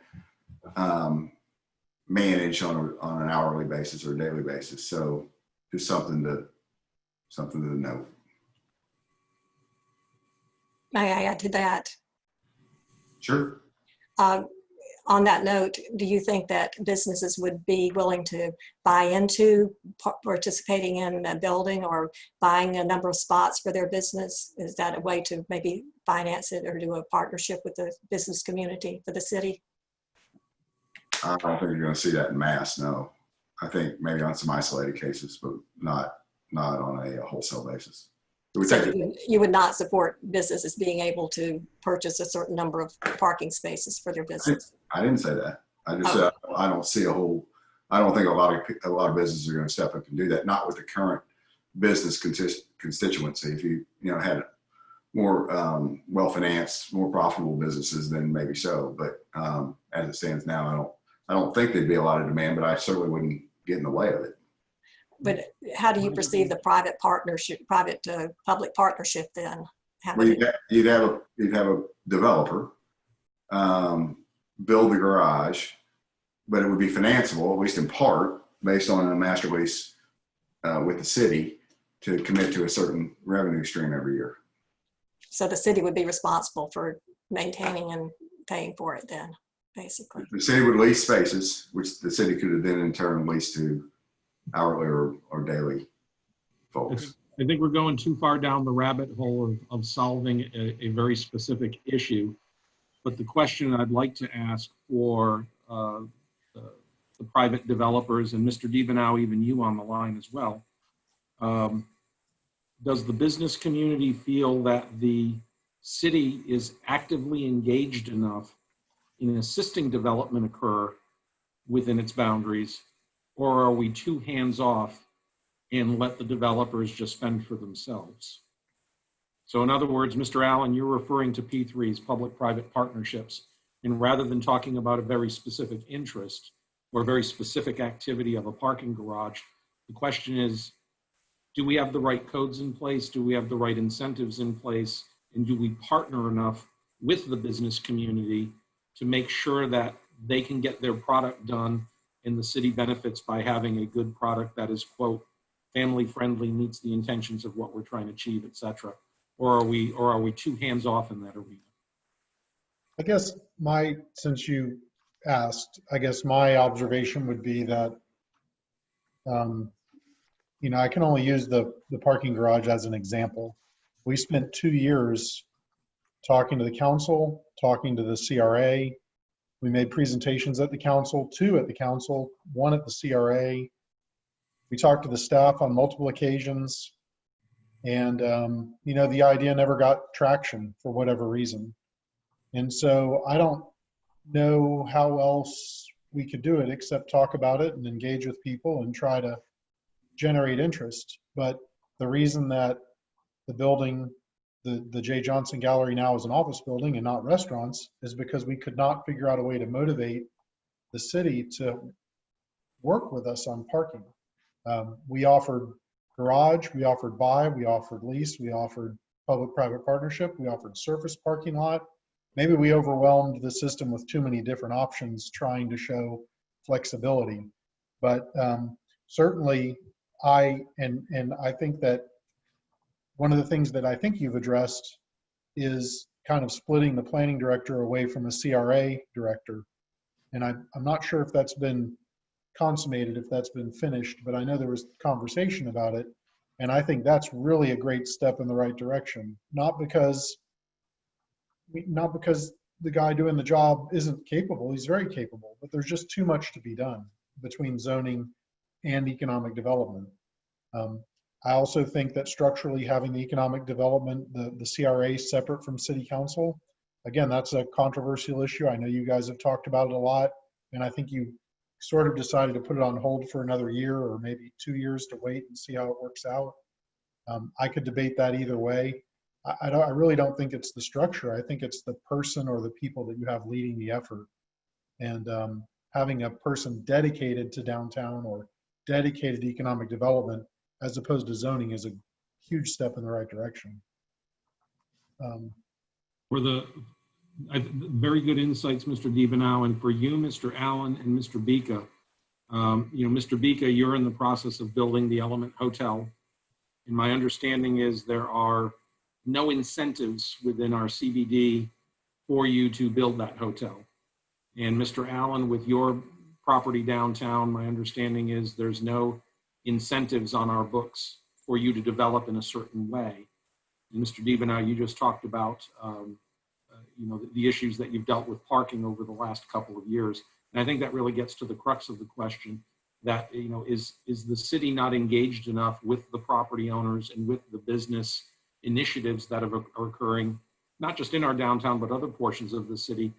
manage on an hourly basis or a daily basis. So just something to note. May I add to that? Sure. On that note, do you think that businesses would be willing to buy into participating in a building or buying a number of spots for their business? Is that a way to maybe finance it or do a partnership with the business community for the city? I don't think you're going to see that in mass, no. I think maybe on some isolated cases, but not on a wholesale basis. So you would not support businesses being able to purchase a certain number of parking spaces for their business? I didn't say that. I just said I don't see I don't think a lot of businesses are going to step up and do that. Not with the current business constituency. If you had more well-financed, more profitable businesses, then maybe so. But as it stands now, I don't think there'd be a lot of demand. But I certainly wouldn't get in the way of it. But how do you perceive the private public partnership then? Well, you'd have a developer build the garage, but it would be financeable, at least in part, based on a master lease with the city to commit to a certain revenue stream every year. So the city would be responsible for maintaining and paying for it then, basically. The city would lease spaces, which the city could then in turn lease to hourly or daily folks. I think we're going too far down the rabbit hole of solving a very specific issue. But the question I'd like to ask for the private developers, and Mr. DiBenau, even you on the line as well, does the business community feel that the city is actively engaged enough in assisting development occur within its boundaries? Or are we too hands-off and let the developers just fend for themselves. So in other words, Mr. Allen, you're referring to P3s, public-private partnerships, and rather than talking about a very specific interest or a very specific activity of a parking garage, the question is, do we have the right codes in place? Do we have the right incentives in place? And do we partner enough with the business community to make sure that they can get their product done and the city benefits by having a good product that is, quote, family friendly, meets the intentions of what we're trying to achieve, et cetera? Or are we too hands off in that arena? I guess since you asked, I guess my observation would be that, I can only use the parking garage as an example. We spent 2 years talking to the council, talking to the CRA. We made presentations at the council, 2 at the council, 1 at the CRA. We talked to the staff on multiple occasions. And, the idea never got traction for whatever reason. And so I don't know how else we could do it except talk about it and engage with people and try to generate interest. But the reason that the building, the J. Johnson Gallery now is an office building and not restaurants is because we could not figure out a way to motivate the city to work with us on parking. We offered garage, we offered buy, we offered lease, we offered public-private partnership, we offered surface parking lot. Maybe we overwhelmed the system with too many different options trying to show flexibility. But certainly I think that one of the things that I think you've addressed is kind of splitting the planning director away from a CRA director. And I'm not sure if that's been consummated, if that's been finished, but I know there was conversation about it. And I think that's really a great step in the right direction. Not because the guy doing the job isn't capable, he's very capable, but there's just too much to be done between zoning and economic development. I also think that structurally having the economic development, the CRA separate from city council, again, that's a controversial issue. I know you guys have talked about it a lot, and I think you sort of decided to put it on hold for another year or maybe 2 years to wait and see how it works out. I could debate that either way. I really don't think it's the structure. I think it's the person or the people that you have leading the effort. And having a person dedicated to downtown or dedicated to economic development as opposed to zoning is a huge step in the right direction. Very good insights, Mr. DiBenau, and for you, Mr. Allen and Mr. Bika. Mr. Bika, you're in the process of building the Element Hotel. And my understanding is there are no incentives within our CBD for you to build that hotel. And Mr. Allen, with your property downtown, my understanding is there's no incentives on our books for you to develop in a certain way. And Mr. DiBenau, you just talked about the issues that you've dealt with parking over the last couple of years. And I think that really gets to the crux of the question that, is the city not engaged enough with the property owners and with the business initiatives that are occurring, not just in our downtown, but other portions of the city,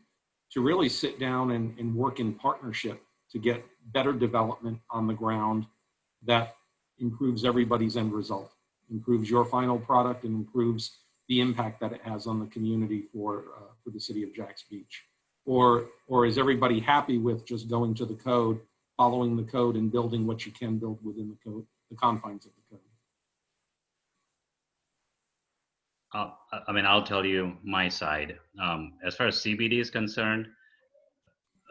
to really sit down and work in partnership to get better development on the ground that improves everybody's end result, improves your final product, and improves the impact that it has on the community for the city of Jacks Beach? Or is everybody happy with just going to the code, following the code, and building what you can build within the code, the confines of the code? I'll tell you my side. As far as CBD is concerned,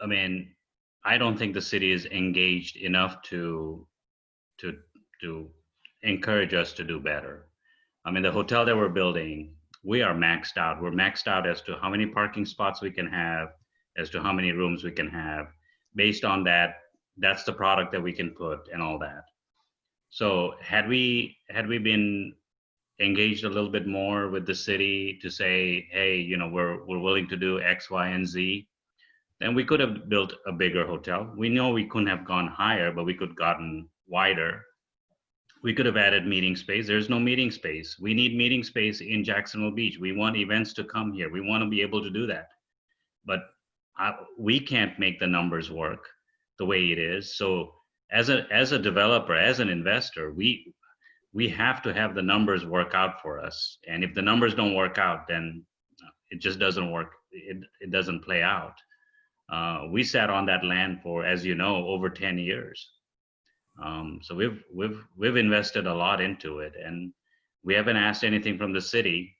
I don't think the city is engaged enough to encourage us to do better. The hotel that we're building, we are maxed out. We're maxed out as to how many parking spots we can have, as to how many rooms we can have. Based on that, that's the product that we can put and all that. So had we been engaged a little bit more with the city to say, hey, we're willing to do X, Y, and Z, then we could have built a bigger hotel. We know we couldn't have gone higher, but we could have gotten wider. We could have added meeting space. There's no meeting space. We need meeting space in Jacksonville Beach. We want events to come here. We want to be able to do that. But we can't make the numbers work the way it is. So as a developer, as an investor, we have to have the numbers work out for us. And if the numbers don't work out, then it just doesn't work. It doesn't play out. We sat on that land for, as you know, over 10 years. So we've invested a lot into it, and we haven't asked anything from the city,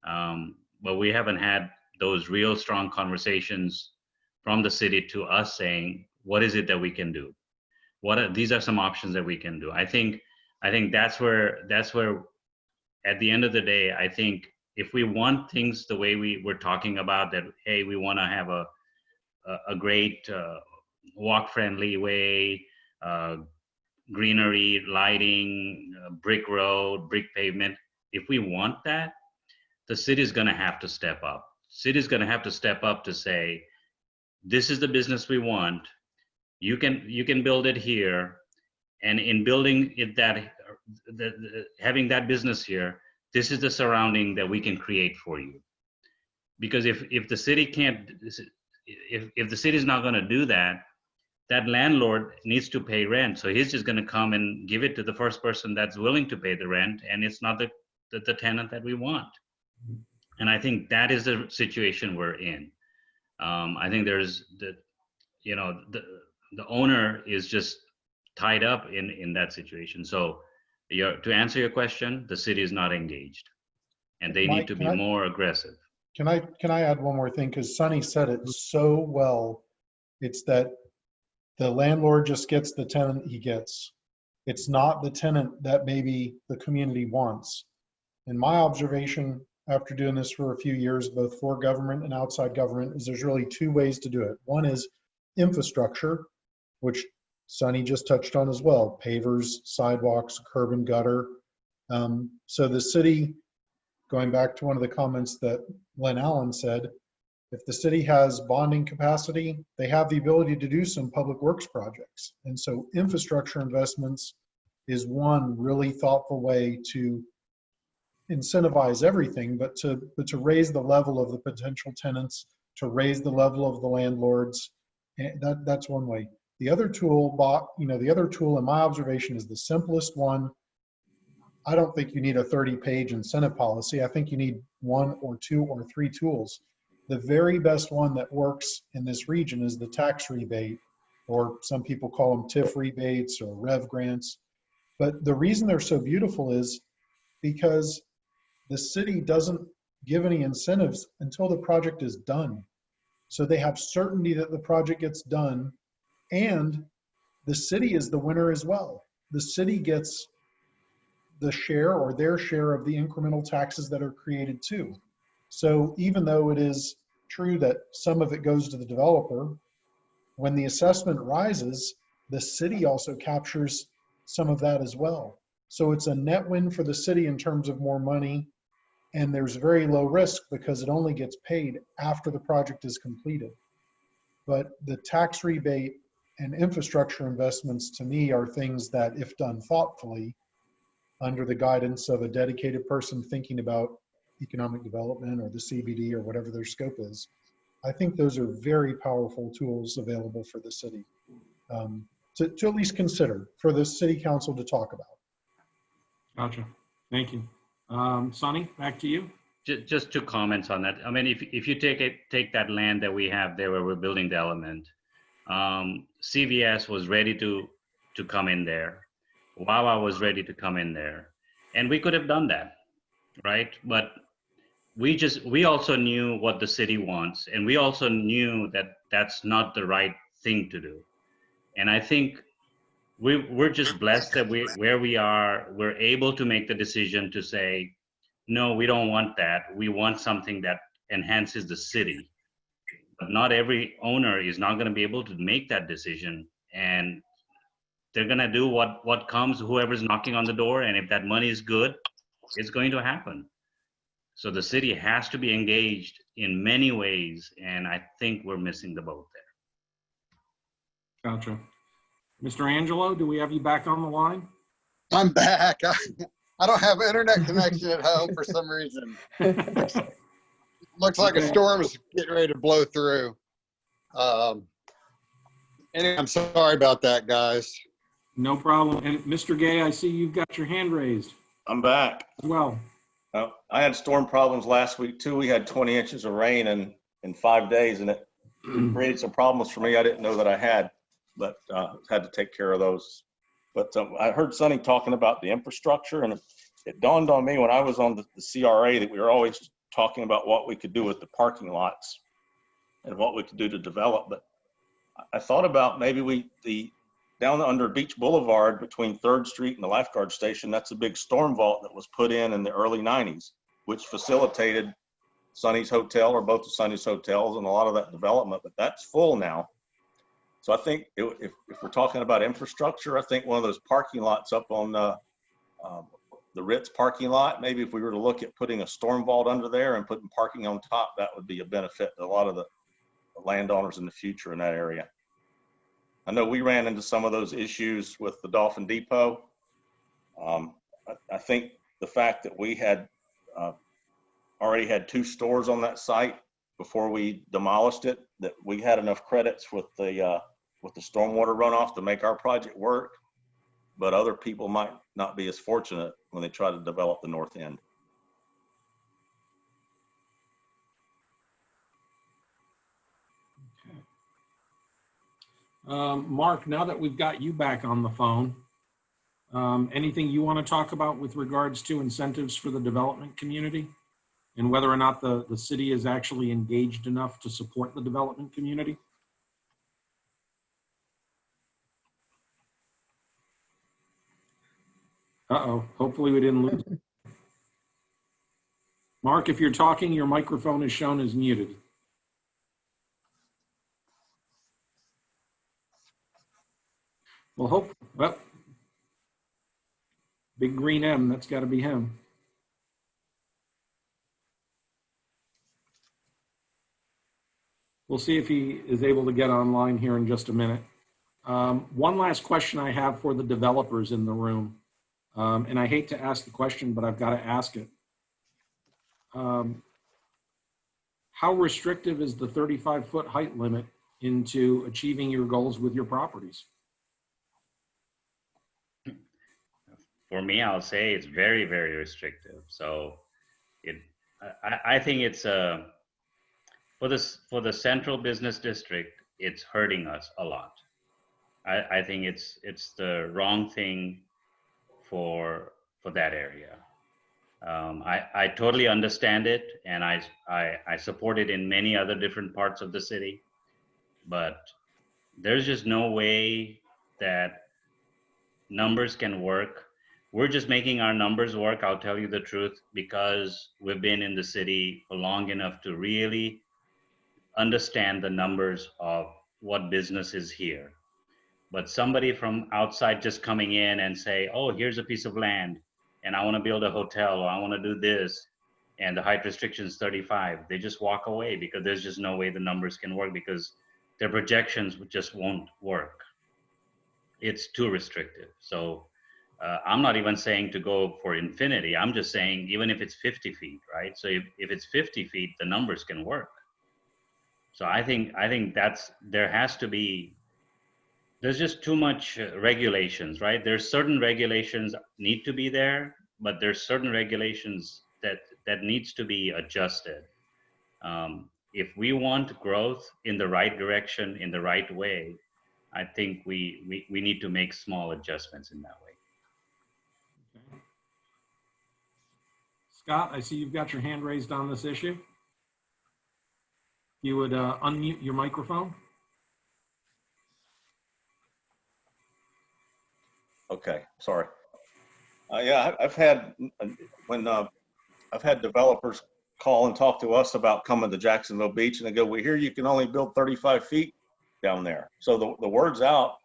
but we haven't had those real strong conversations from the city to us saying, what is it that we can do? These are some options that we can do. I think that's where at the end of the day, I think if we want things the way we were talking about, that, hey, we want to have a great walk-friendly way, greenery, lighting, brick road, brick pavement. If we want that, the city's going to have to step up. City's going to have to step up to say, this is the business we want. You can build it here, and in building it, having that business here, this is the surrounding that we can create for you. Because if the city can't, if the city is not going to do that, that landlord needs to pay rent. So he's just going to come and give it to the first person that's willing to pay the rent, and it's not the tenant that we want. And I think that is the situation we're in. I think there's the owner is just tied up in that situation. So to answer your question, the city is not engaged, and they need to be more aggressive. Can I add one more thing? Because Sonny said it so well. It's that the landlord just gets the tenant he gets. It's not the tenant that maybe the community wants. And my observation after doing this for a few years, both for government and outside government, is there's really two ways to do it. One is infrastructure, which Sonny just touched on as well: pavers, sidewalks, curb and gutter. So the city, going back to one of the comments that Len Allen said, if the city has bonding capacity, they have the ability to do some public works projects. And so infrastructure investments is one really thoughtful way to incentivize everything, but to raise the level of the potential tenants, to raise the level of the landlords. And that's one way. The other tool, in my observation, is the simplest one. I don't think you need a 30-page incentive policy. I think you need one or two or three tools. The very best one that works in this region is the tax rebate, or some people call them TIF rebates or REV grants. But the reason they're so beautiful is because the city doesn't give any incentives until the project is done. So they have certainty that the project gets done, and the city is the winner as well. The city gets the share or their share of the incremental taxes that are created too. So even though it is true that some of it goes to the developer, when the assessment rises, the city also captures some of that as well. So it's a net win for the city in terms of more money, and there's very low risk because it only gets paid after the project is completed. But the tax rebate and infrastructure investments, to me, are things that, if done thoughtfully, under the guidance of a dedicated person thinking about economic development or the CBD or whatever their scope is, I think those are very powerful tools available for the city to at least consider, for the city council to talk about. Gotcha. Thank you. Sonny, back to you. Just 2 comments on that. I mean, if you take that land that we have there where we're building the element, CVS was ready to come in there. Wawa was ready to come in there, and we could have done that, right? But we also knew what the city wants, and we also knew that that's not the right thing to do. And I think we're just blessed that where we are, we're able to make the decision to say, no, we don't want that. We want something that enhances the city. But not every owner is not going to be able to make that decision, and they're going to do what comes, whoever's knocking on the door, and if that money is good, it's going to happen. So the city has to be engaged in many ways, and I think we're missing the boat there. Gotcha. Mr. Angelo, do we have you back on the line? I'm back. I don't have internet connection at home for some reason. Looks like a storm's getting ready to blow through. Anyway, I'm sorry about that, guys. No problem. And Mr. Gay, I see you've got your hand raised I'm back. as well. I had storm problems last week too. We had 20 inches of rain in 5 days, and it created some problems for me I didn't know that I had, but had to take care of those. But I heard Sonny talking about the infrastructure, and it dawned on me when I was on the CRA that we were always talking about what we could do with the parking lots and what we could do to develop. But I thought about maybe down under Beach Boulevard between 3rd Street and the lifeguard station, that's a big storm vault that was put in the early 90s, which facilitated Sonny's Hotel or both of Sonny's hotels and a lot of that development, but that's full now. So I think if we're talking about infrastructure, I think one of those parking lots up on the Ritz parking lot, maybe if we were to look at putting a storm vault under there and putting parking on top, that would be a benefit to a lot of the landowners in the future in that area. I know we ran into some of those issues with the Dolphin Depot. I think the fact that we had already had 2 stores on that site before we demolished it, that we had enough credits with the stormwater runoff to make our project work, but other people might not be as fortunate when they try to develop the north end. Mark, now that we've got you back on the phone, anything you want to talk about with regards to incentives for the development community and whether or not the city is actually engaged enough to support the development community? Uh-oh, hopefully we didn't lose it. Mark, if you're talking, your microphone is shown as muted. Well, big green M, that's got to be him. We'll see if he is able to get online here in just a minute. One last question I have for the developers in the room, and I hate to ask the question, but I've got to ask it. How restrictive is the 35-foot height limit into achieving your goals with your properties? For me, I'll say it's very, very restrictive. So I think it's for the central business district, it's hurting us a lot. I think it's the wrong thing for that area. I totally understand it, and I support it in many other different parts of the city, but there's just no way that numbers can work. We're just making our numbers work, I'll tell you the truth, because we've been in the city for long enough to really understand the numbers of what business is here. But somebody from outside just coming in and say, oh, here's a piece of land, and I want to build a hotel, or I want to do this, and the height restriction is 35, they just walk away because there's just no way the numbers can work because their projections just won't work. It's too restrictive. So I'm not even saying to go for infinity. I'm just saying even if it's 50 feet, right? So if it's 50 feet, the numbers can work. So I think there's just too much regulations, right? There's certain regulations need to be there, but there's certain regulations that needs to be adjusted. If we want growth in the right direction, in the right way, I think we need to make small adjustments in that way. Okay. Scott, I see you've got your hand raised on this issue. You would unmute your microphone. Okay, sorry. Yeah, I've had developers call and talk to us about coming to Jacksonville Beach, and they go, "We hear you can only build 35 feet down there." So the word's out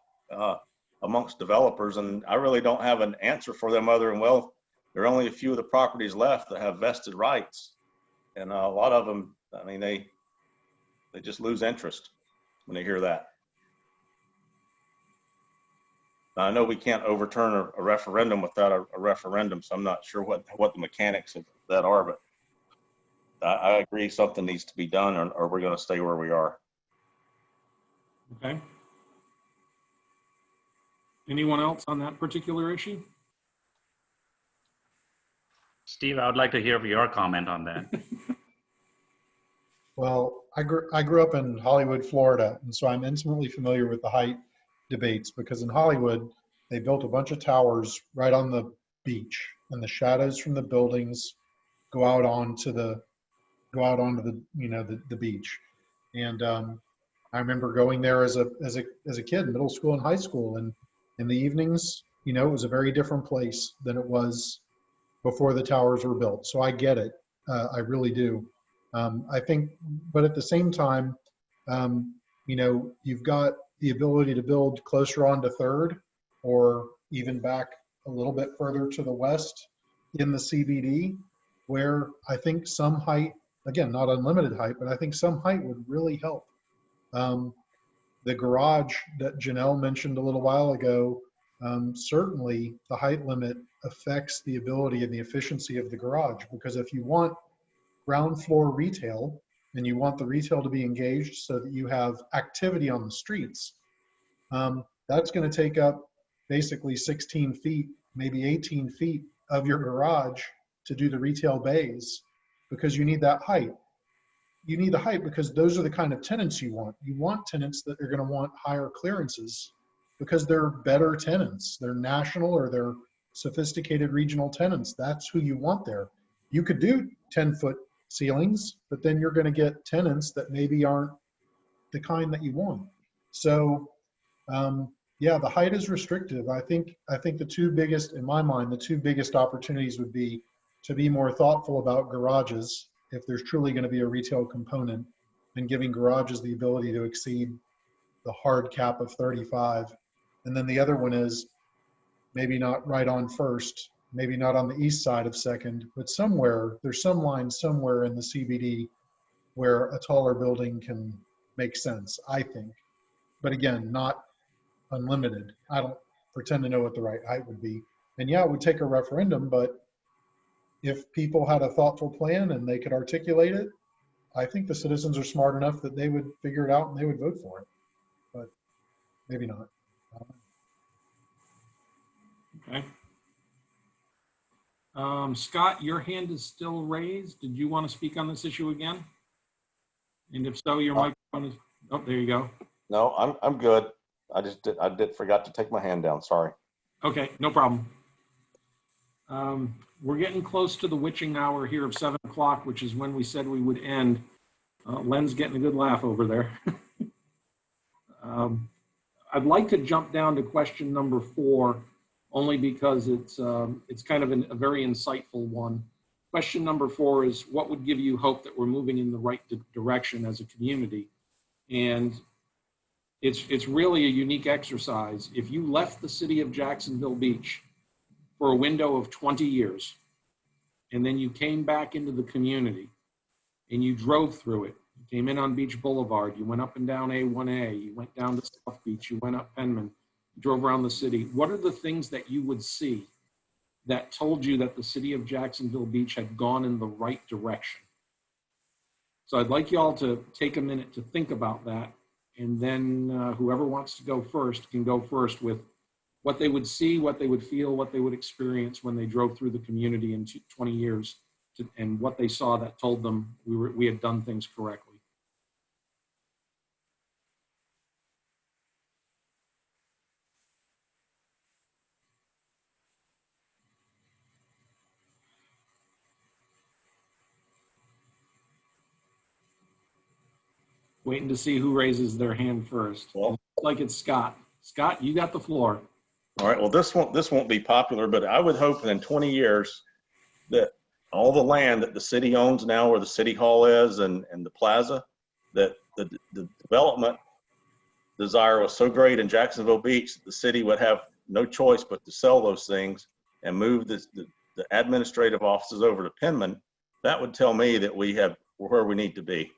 amongst developers, and I really don't have an answer for them other than, well, there are only a few of the properties left that have vested rights, and a lot of them, I mean, they just lose interest when they hear that. Now, I know we can't overturn a referendum without a referendum, so I'm not sure what the mechanics of that are, but I agree something needs to be done, or we're going to stay where we are. Okay. Anyone else on that particular issue? Steve, I would like to hear your comment on that. Well, I grew up in Hollywood, Florida, and so I'm intimately familiar with the height debates because in Hollywood, they built a bunch of towers right on the beach, and the shadows from the buildings go out onto the the beach. And I remember going there as a kid, middle school and high school, and in the evenings, it was a very different place than it was before the towers were built. So I get it. I really do. I think, but at the same time, you've got the ability to build closer onto Third or even back a little bit further to the west in the CBD, where I think some height, again, not unlimited height, but I think some height would really help. The garage that Janelle mentioned a little while ago, certainly the height limit affects the ability and the efficiency of the garage, because if you want ground floor retail and you want the retail to be engaged so that you have activity on the streets, that's going to take up basically 16 feet, maybe 18 feet of your garage to do the retail bays, because you need that height. You need the height because those are the kind of tenants you want. You want tenants that are going to want higher clearances because they're better tenants. They're national or they're sophisticated regional tenants. That's who you want there. You could do 10-foot ceilings, but then you're going to get tenants that maybe aren't the kind that you want. So yeah, the height is restrictive. I think the two biggest, in my mind, the two biggest opportunities would be to be more thoughtful about garages if there's truly going to be a retail component, and giving garages the ability to exceed the hard cap of 35. And then the other one is maybe not right on First, maybe not on the east side of Second, but somewhere, there's some line somewhere in the CBD where a taller building can make sense, I think. But again, not unlimited. I don't pretend to know what the right height would be. And yeah, it would take a referendum, but if people had a thoughtful plan and they could articulate it, I think the citizens are smart enough that they would figure it out and they would vote for it. But maybe not. Okay. Scott, your hand is still raised. Did you want to speak on this issue again? And if so, your microphone is, oh, there you go. No, I'm good. I forgot to take my hand down. Sorry. Okay, no problem. We're getting close to the witching hour here of 7 o'clock, which is when we said we would end. Len's getting a good laugh over there. I'd like to jump down to question number 4, only because it's kind of a very insightful one. Question number 4 is, what would give you hope that we're moving in the right direction as a community? And it's really a unique exercise. If you left the city of Jacksonville Beach for a window of 20 years, and then you came back into the community and you drove through it, you came in on Beach Boulevard, you went up and down A1A, you went down to South Beach, you went up Penman, you drove around the city, what are the things that you would see that told you that the city of Jacksonville Beach had gone in the right direction? So I'd like you all to take a minute to think about that, and then whoever wants to go first can go first with what they would see, what they would feel, what they would experience when they drove through the community in 20 years, and what they saw that told them we had done things correctly. Waiting to see who raises their hand first. Well, Looks like it's Scott. Scott, you got the floor. all right. Well, this won't be popular, but I would hope that in 20 years that all the land that the city owns now, where the city hall is and the plaza, that the development desire was so great in Jacksonville Beach that the city would have no choice but to sell those things and move the administrative offices over to Penman. That would tell me that we're where we need to be.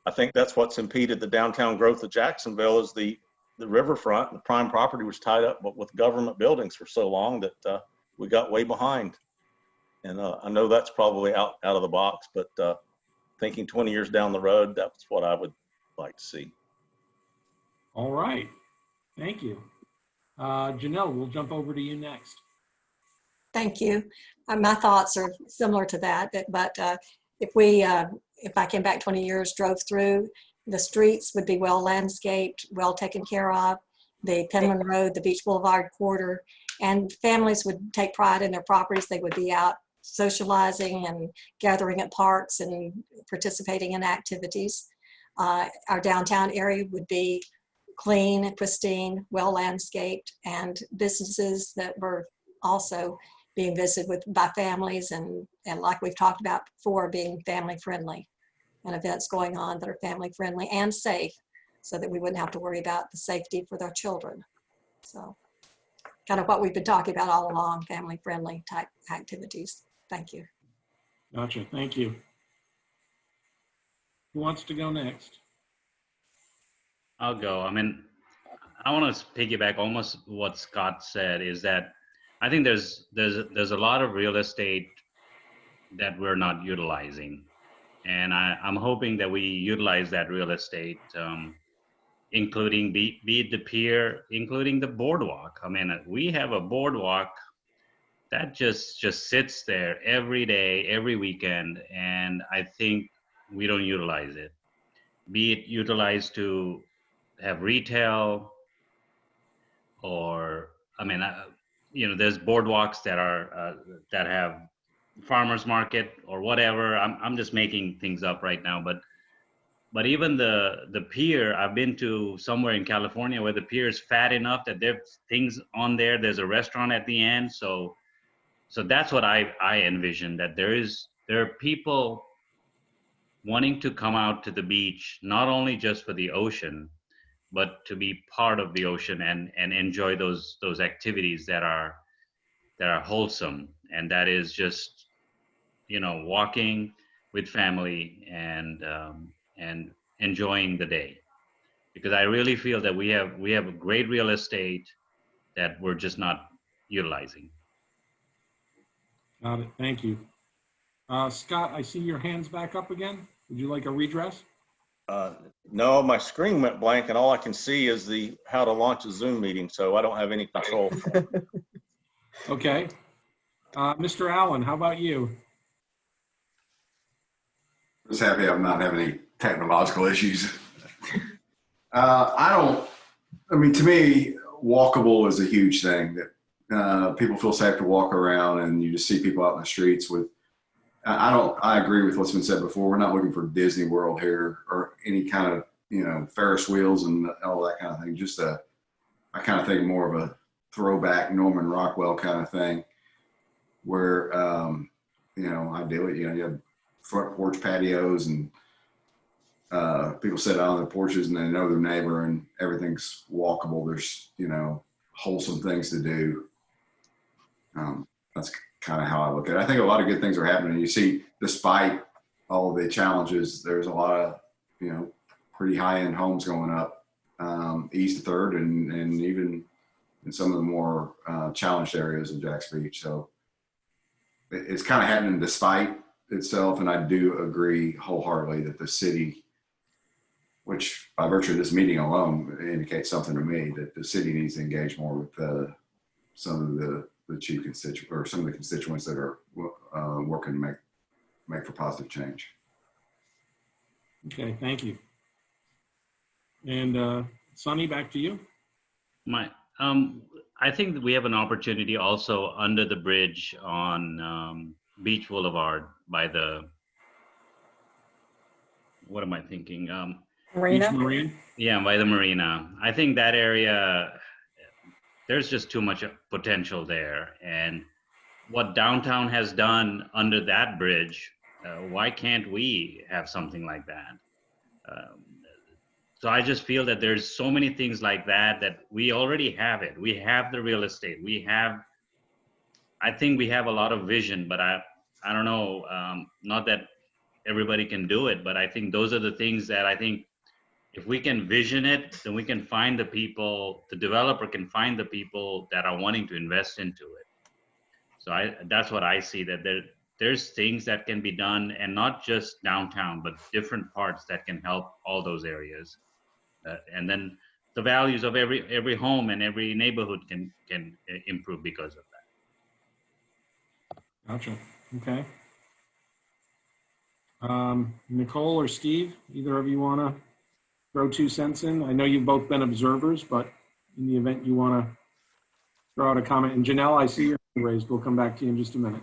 I think that's what's impeded the downtown growth of Jacksonville is the riverfront. The prime property was tied up with government buildings for so long that we got way behind. And I know that's probably out of the box, but thinking 20 years down the road, that's what I would like to see. All right. Thank you. Janelle, we'll jump over to you next. Thank you. My thoughts are similar to that, but if I came back 20 years, drove through, the streets would be well landscaped, well taken care of, the Penland Road, the Beach Boulevard corridor, and families would take pride in their properties. They would be out socializing and gathering at parks and participating in activities. Our downtown area would be clean, pristine, well landscaped, and businesses that were also being visited by families and like we've talked about before, being family friendly, and events going on that are family friendly and safe, so that we wouldn't have to worry about the safety for their children. So kind of what we've been talking about all along, family friendly type activities. Thank you. Gotcha. Thank you. Who wants to go next? I'll go. I mean, I want to piggyback almost what Scott said, is that I think there's a lot of real estate that we're not utilizing, and I'm hoping that we utilize that real estate, including be it the pier, including the boardwalk. I mean, we have a boardwalk that just sits there every day, every weekend, and I think we don't utilize it. Be it utilized to have retail, or I mean, there's boardwalks that are that have farmers market or whatever. I'm just making things up right now, but even the pier, I've been to somewhere in California where the pier is fat enough that there's things on there. There's a restaurant at the end, so that's what I envision, that there are people wanting to come out to the beach, not only just for the ocean, but to be part of the ocean and enjoy those activities that are wholesome, and that is just walking with family and enjoying the day. Because I really feel that we have a great real estate that we're just not utilizing. Got it. Thank you. Scott, I see your hands back up again. Would you like a redress? No, my screen went blank and all I can see is how to launch a Zoom meeting, so I don't have any control. Okay. Mr. Allen, how about you? Just happy I'm not having any technological issues. To me, walkable is a huge thing, that people feel safe to walk around, and you just see people out in the streets with, I agree with what's been said before. We're not looking for Disney World here or any kind of, Ferris wheels and all that kind of thing. Just I kind of think more of a throwback Norman Rockwell kind of thing where, ideally, you have front porch patios and people sit out on their porches and they know their neighbor and everything's walkable. There's, wholesome things to do. That's kind of how I look at it. I think a lot of good things are happening. You see, despite all of the challenges, there's a lot of, pretty high-end homes going up east of 3rd and even in some of the more challenged areas of Jacks Beach. So it's kind of happening despite itself. And I do agree wholeheartedly that the city, which by virtue of this meeting alone indicates something to me, that the city needs to engage more with some of the chief constituents, or some of the constituents that are working to make for positive change. Okay, thank you. And Sonny, back to you. I think that we have an opportunity also under the bridge on Beach Boulevard by what am I thinking? Marina? Beach Marine? Yeah, by the marina. I think that area, there's just too much potential there. And what downtown has done under that bridge, why can't we have something like that? So I just feel that there's so many things like that we already have it. We have the real estate. I think we have a lot of vision, but I don't know, not that everybody can do it, but I think those are the things that I think if we can vision it, then we can find the people, the developer can find the people that are wanting to invest into it. So that's what I see, that there's things that can be done, and not just downtown, but different parts that can help all those areas. And then the values of every home and every neighborhood can improve because of that. Gotcha. Okay. Nicole or Steve, either of you want to throw 2 cents in? I know you've both been observers, but in the event you want to throw out a comment. And Janelle, I see your hand raised. We'll come back to you in just a minute.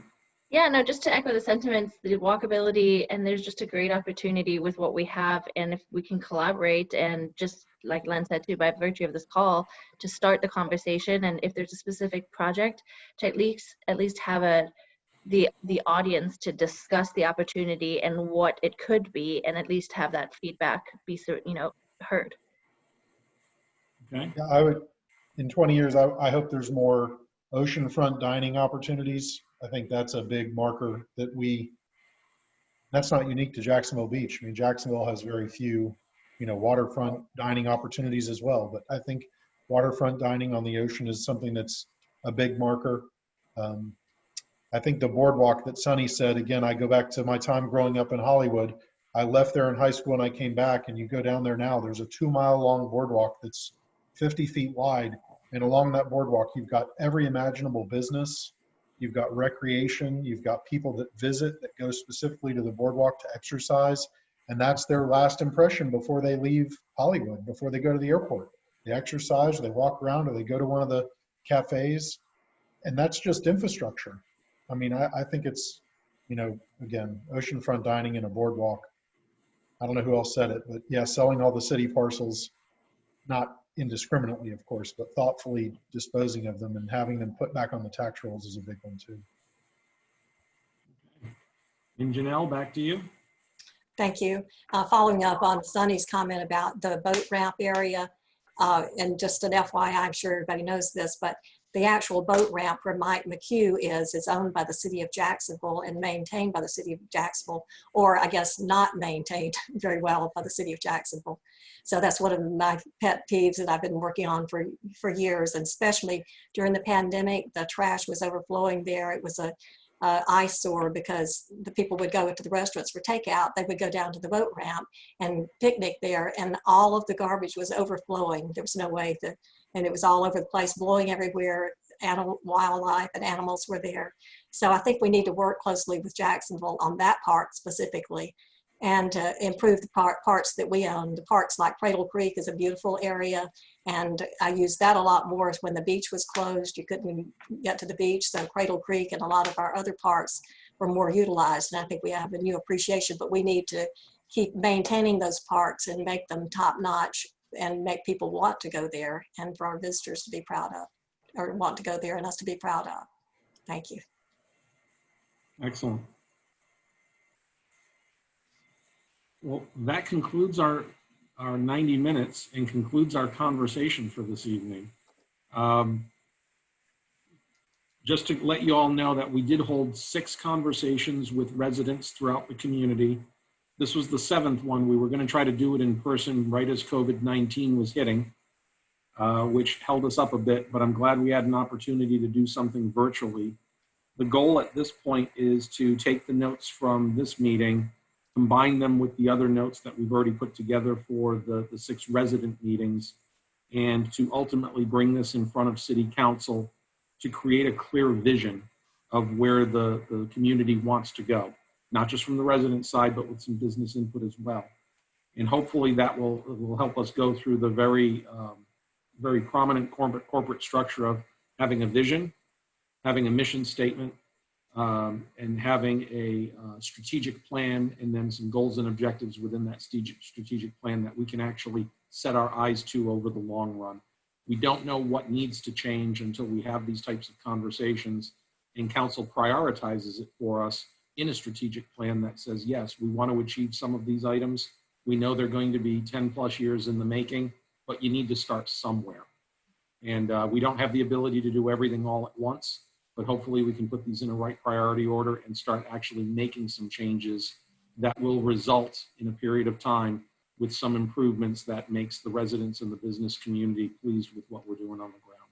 Yeah, no, just to echo the sentiments, the walkability, and there's just a great opportunity with what we have. And if we can collaborate and just like Len said too, by virtue of this call, to start the conversation. And if there's a specific project, to at least have the audience to discuss the opportunity and what it could be, and at least have that feedback be heard. Okay. Yeah, I would, in 20 years, I hope there's more oceanfront dining opportunities. I think that's a big marker that that's not unique to Jacksonville Beach. I mean, Jacksonville has very few, waterfront dining opportunities as well. But I think waterfront dining on the ocean is something that's a big marker. I think the boardwalk that Sonny said, again, I go back to my time growing up in Hollywood. I left there in high school and I came back, and you go down there now, there's a 2-mile long boardwalk that's 50 feet wide. And along that boardwalk, you've got every imaginable business. You've got recreation. You've got people that visit that go specifically to the boardwalk to exercise. And that's their last impression before they leave Hollywood, before they go to the airport. They exercise, or they walk around, or they go to one of the cafes. And that's just infrastructure. I mean, I think it's, again, oceanfront dining and a boardwalk. I don't know who else said it, but yeah, selling all the city parcels, not indiscriminately, of course, but thoughtfully disposing of them and having them put back on the tax rolls is a big one too. And Janelle, back to you. Thank you. Following up on Sonny's comment about the boat ramp area, and just an FYI, I'm sure everybody knows this, but the actual boat ramp where Mike McHugh is owned by the city of Jacksonville and maintained by the city of Jacksonville, or I guess not maintained very well by the city of Jacksonville. So that's one of my pet peeves that I've been working on for years, and especially during the pandemic, the trash was overflowing there. It was a eyesore because the people would go into the restaurants for takeout. They would go down to the boat ramp and picnic there, and all of the garbage was overflowing. There was no way to, and it was all over the place, blowing everywhere. Wildlife and animals were there. So I think we need to work closely with Jacksonville on that part specifically, and improve the parts that we own. The parks like Cradle Creek is a beautiful area, and I used that a lot more when the beach was closed. You couldn't get to the beach, so Cradle Creek and a lot of our other parks were more utilized, and I think we have a new appreciation, but we need to keep maintaining those parks and make them top-notch and make people want to go there, and for our visitors to be proud of, or want to go there and us to be proud of. Thank you. Excellent. Well, that concludes our 90 minutes and concludes our conversation for this evening. Just to let you all know that we did hold 6 conversations with residents throughout the community. This was the 7th one. We were going to try to do it in person right as COVID-19 was hitting, which held us up a bit, but I'm glad we had an opportunity to do something virtually. The goal at this point is to take the notes from this meeting, combine them with the other notes that we've already put together for the 6 resident meetings, and to ultimately bring this in front of City Council to create a clear vision of where the community wants to go, not just from the resident side, but with some business input as well. And hopefully that will help us go through the very prominent corporate structure of having a vision, having a mission statement, and having a strategic plan, and then some goals and objectives within that strategic plan that we can actually set our eyes to over the long run. We don't know what needs to change until we have these types of conversations, and council prioritizes it for us in a strategic plan that says, yes, we want to achieve some of these items. We know they're going to be 10+ years in the making, but you need to start somewhere. And we don't have the ability to do everything all at once, but hopefully we can put these in a right priority order and start actually making some changes that will result in a period of time with some improvements that makes the residents and the business community pleased with what we're doing on the ground.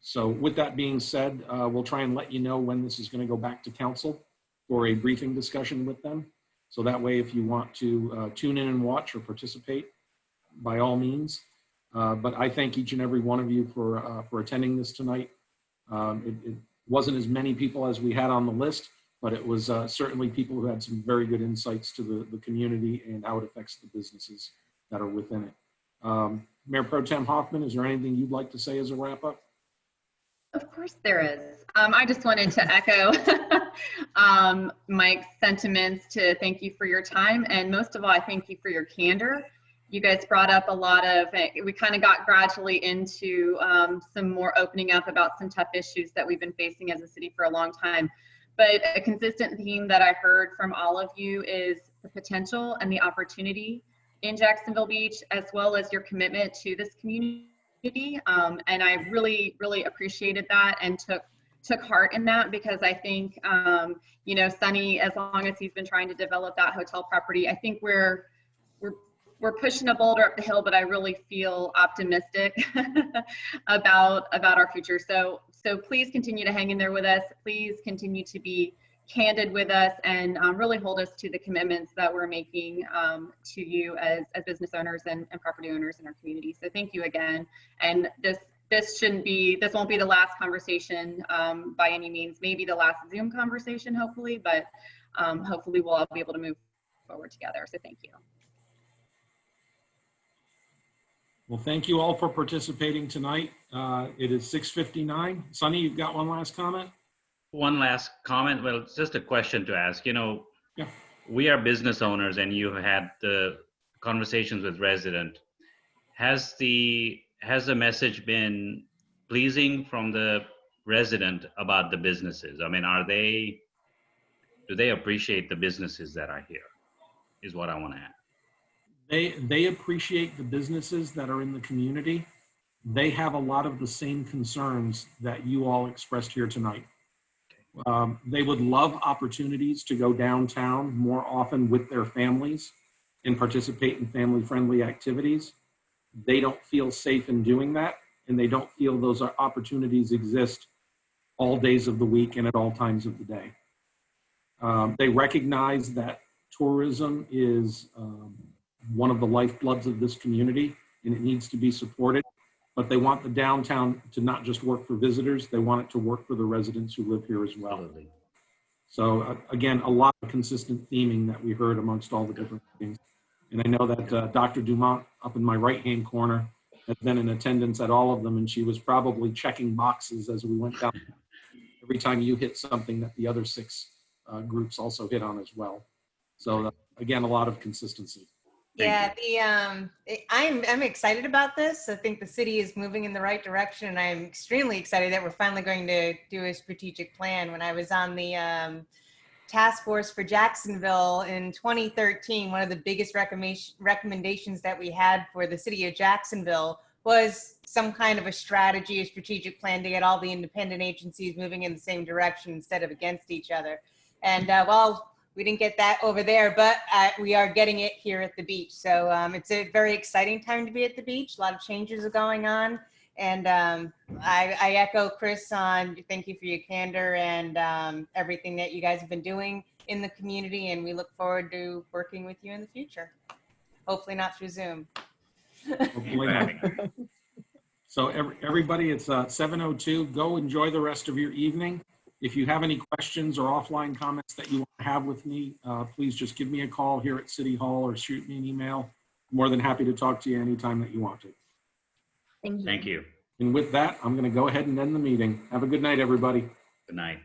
So with that being said, we'll try and let you know when this is going to go back to council for a briefing discussion with them. So that way, if you want to tune in and watch or participate, by all means. But I thank each and every one of you for attending this tonight. It wasn't as many people as we had on the list, but it was certainly people who had some very good insights to the community and how it affects the businesses that are within it. Mayor Pro Tem Hoffman, is there anything you'd like to say as a wrap up? Of course there is. I just wanted to echo Mike's sentiments to thank you for your time. And most of all, I thank you for your candor. You guys brought up a lot of, we kind of got gradually into some more opening up about some tough issues that we've been facing as a city for a long time. But a consistent theme that I heard from all of you is the potential and the opportunity in Jacksonville Beach, as well as your commitment to this community. And I really, really appreciated that and took heart in that, because I think, you know, Sonny, as long as he's been trying to develop that hotel property, I think we're pushing a boulder up the hill, but I really feel optimistic about our future. So please continue to hang in there with us. Please continue to be candid with us and really hold us to the commitments that we're making to you as business owners and property owners in our community. So thank you again. And this won't be the last conversation by any means, maybe the last Zoom conversation, hopefully, but hopefully we'll all be able to move forward together. So thank you. Well, thank you all for participating tonight. It is 6:59. Sonny, you've got one last comment? One last comment. Well, it's just a question to ask. You know, Yeah. We are business owners, and you had the conversations with resident. Has the message been pleasing from the resident about the businesses? I mean, do they appreciate the businesses that are here? Is what I want to ask. They appreciate the businesses that are in the community. They have a lot of the same concerns that you all expressed here tonight. They would love opportunities to go downtown more often with their families and participate in family-friendly activities. They don't feel safe in doing that, and they don't feel those opportunities exist all days of the week and at all times of the day. They recognize that tourism is one of the lifebloods of this community, and it needs to be supported. But they want the downtown to not just work for visitors, they want it to work for the residents who live here as well. Absolutely. So again, a lot of consistent theming that we heard amongst all the different things. And I know that Dr. Dumont up in my right-hand corner has been in attendance at all of them, and she was probably checking boxes as we went down every time you hit something that the other six groups also hit on as well. So again, a lot of consistency. Yeah, I'm excited about this. I think the city is moving in the right direction, and I'm extremely excited that we're finally going to do a strategic plan. When I was on the task force for Jacksonville in 2013, one of the biggest recommendations that we had for the city of Jacksonville was some kind of a strategy, a strategic plan to get all the independent agencies moving in the same direction instead of against each other. And well, we didn't get that over there, but we are getting it here at the beach. So it's a very exciting time to be at the beach. A lot of changes are going on. And I echo Chris on thank you for your candor and everything that you guys have been doing in the community. And we look forward to working with you in the future. Hopefully not through Zoom. Hopefully not. So everybody, it's 7:02. Go enjoy the rest of your evening. If you have any questions or offline comments that you want to have with me, please just give me a call here at City Hall or shoot me an email. I'm more than happy to talk to you anytime that you want to. Thank you. Thank you. And with that, I'm going to go ahead and end the meeting. Have a good night, everybody. Good night.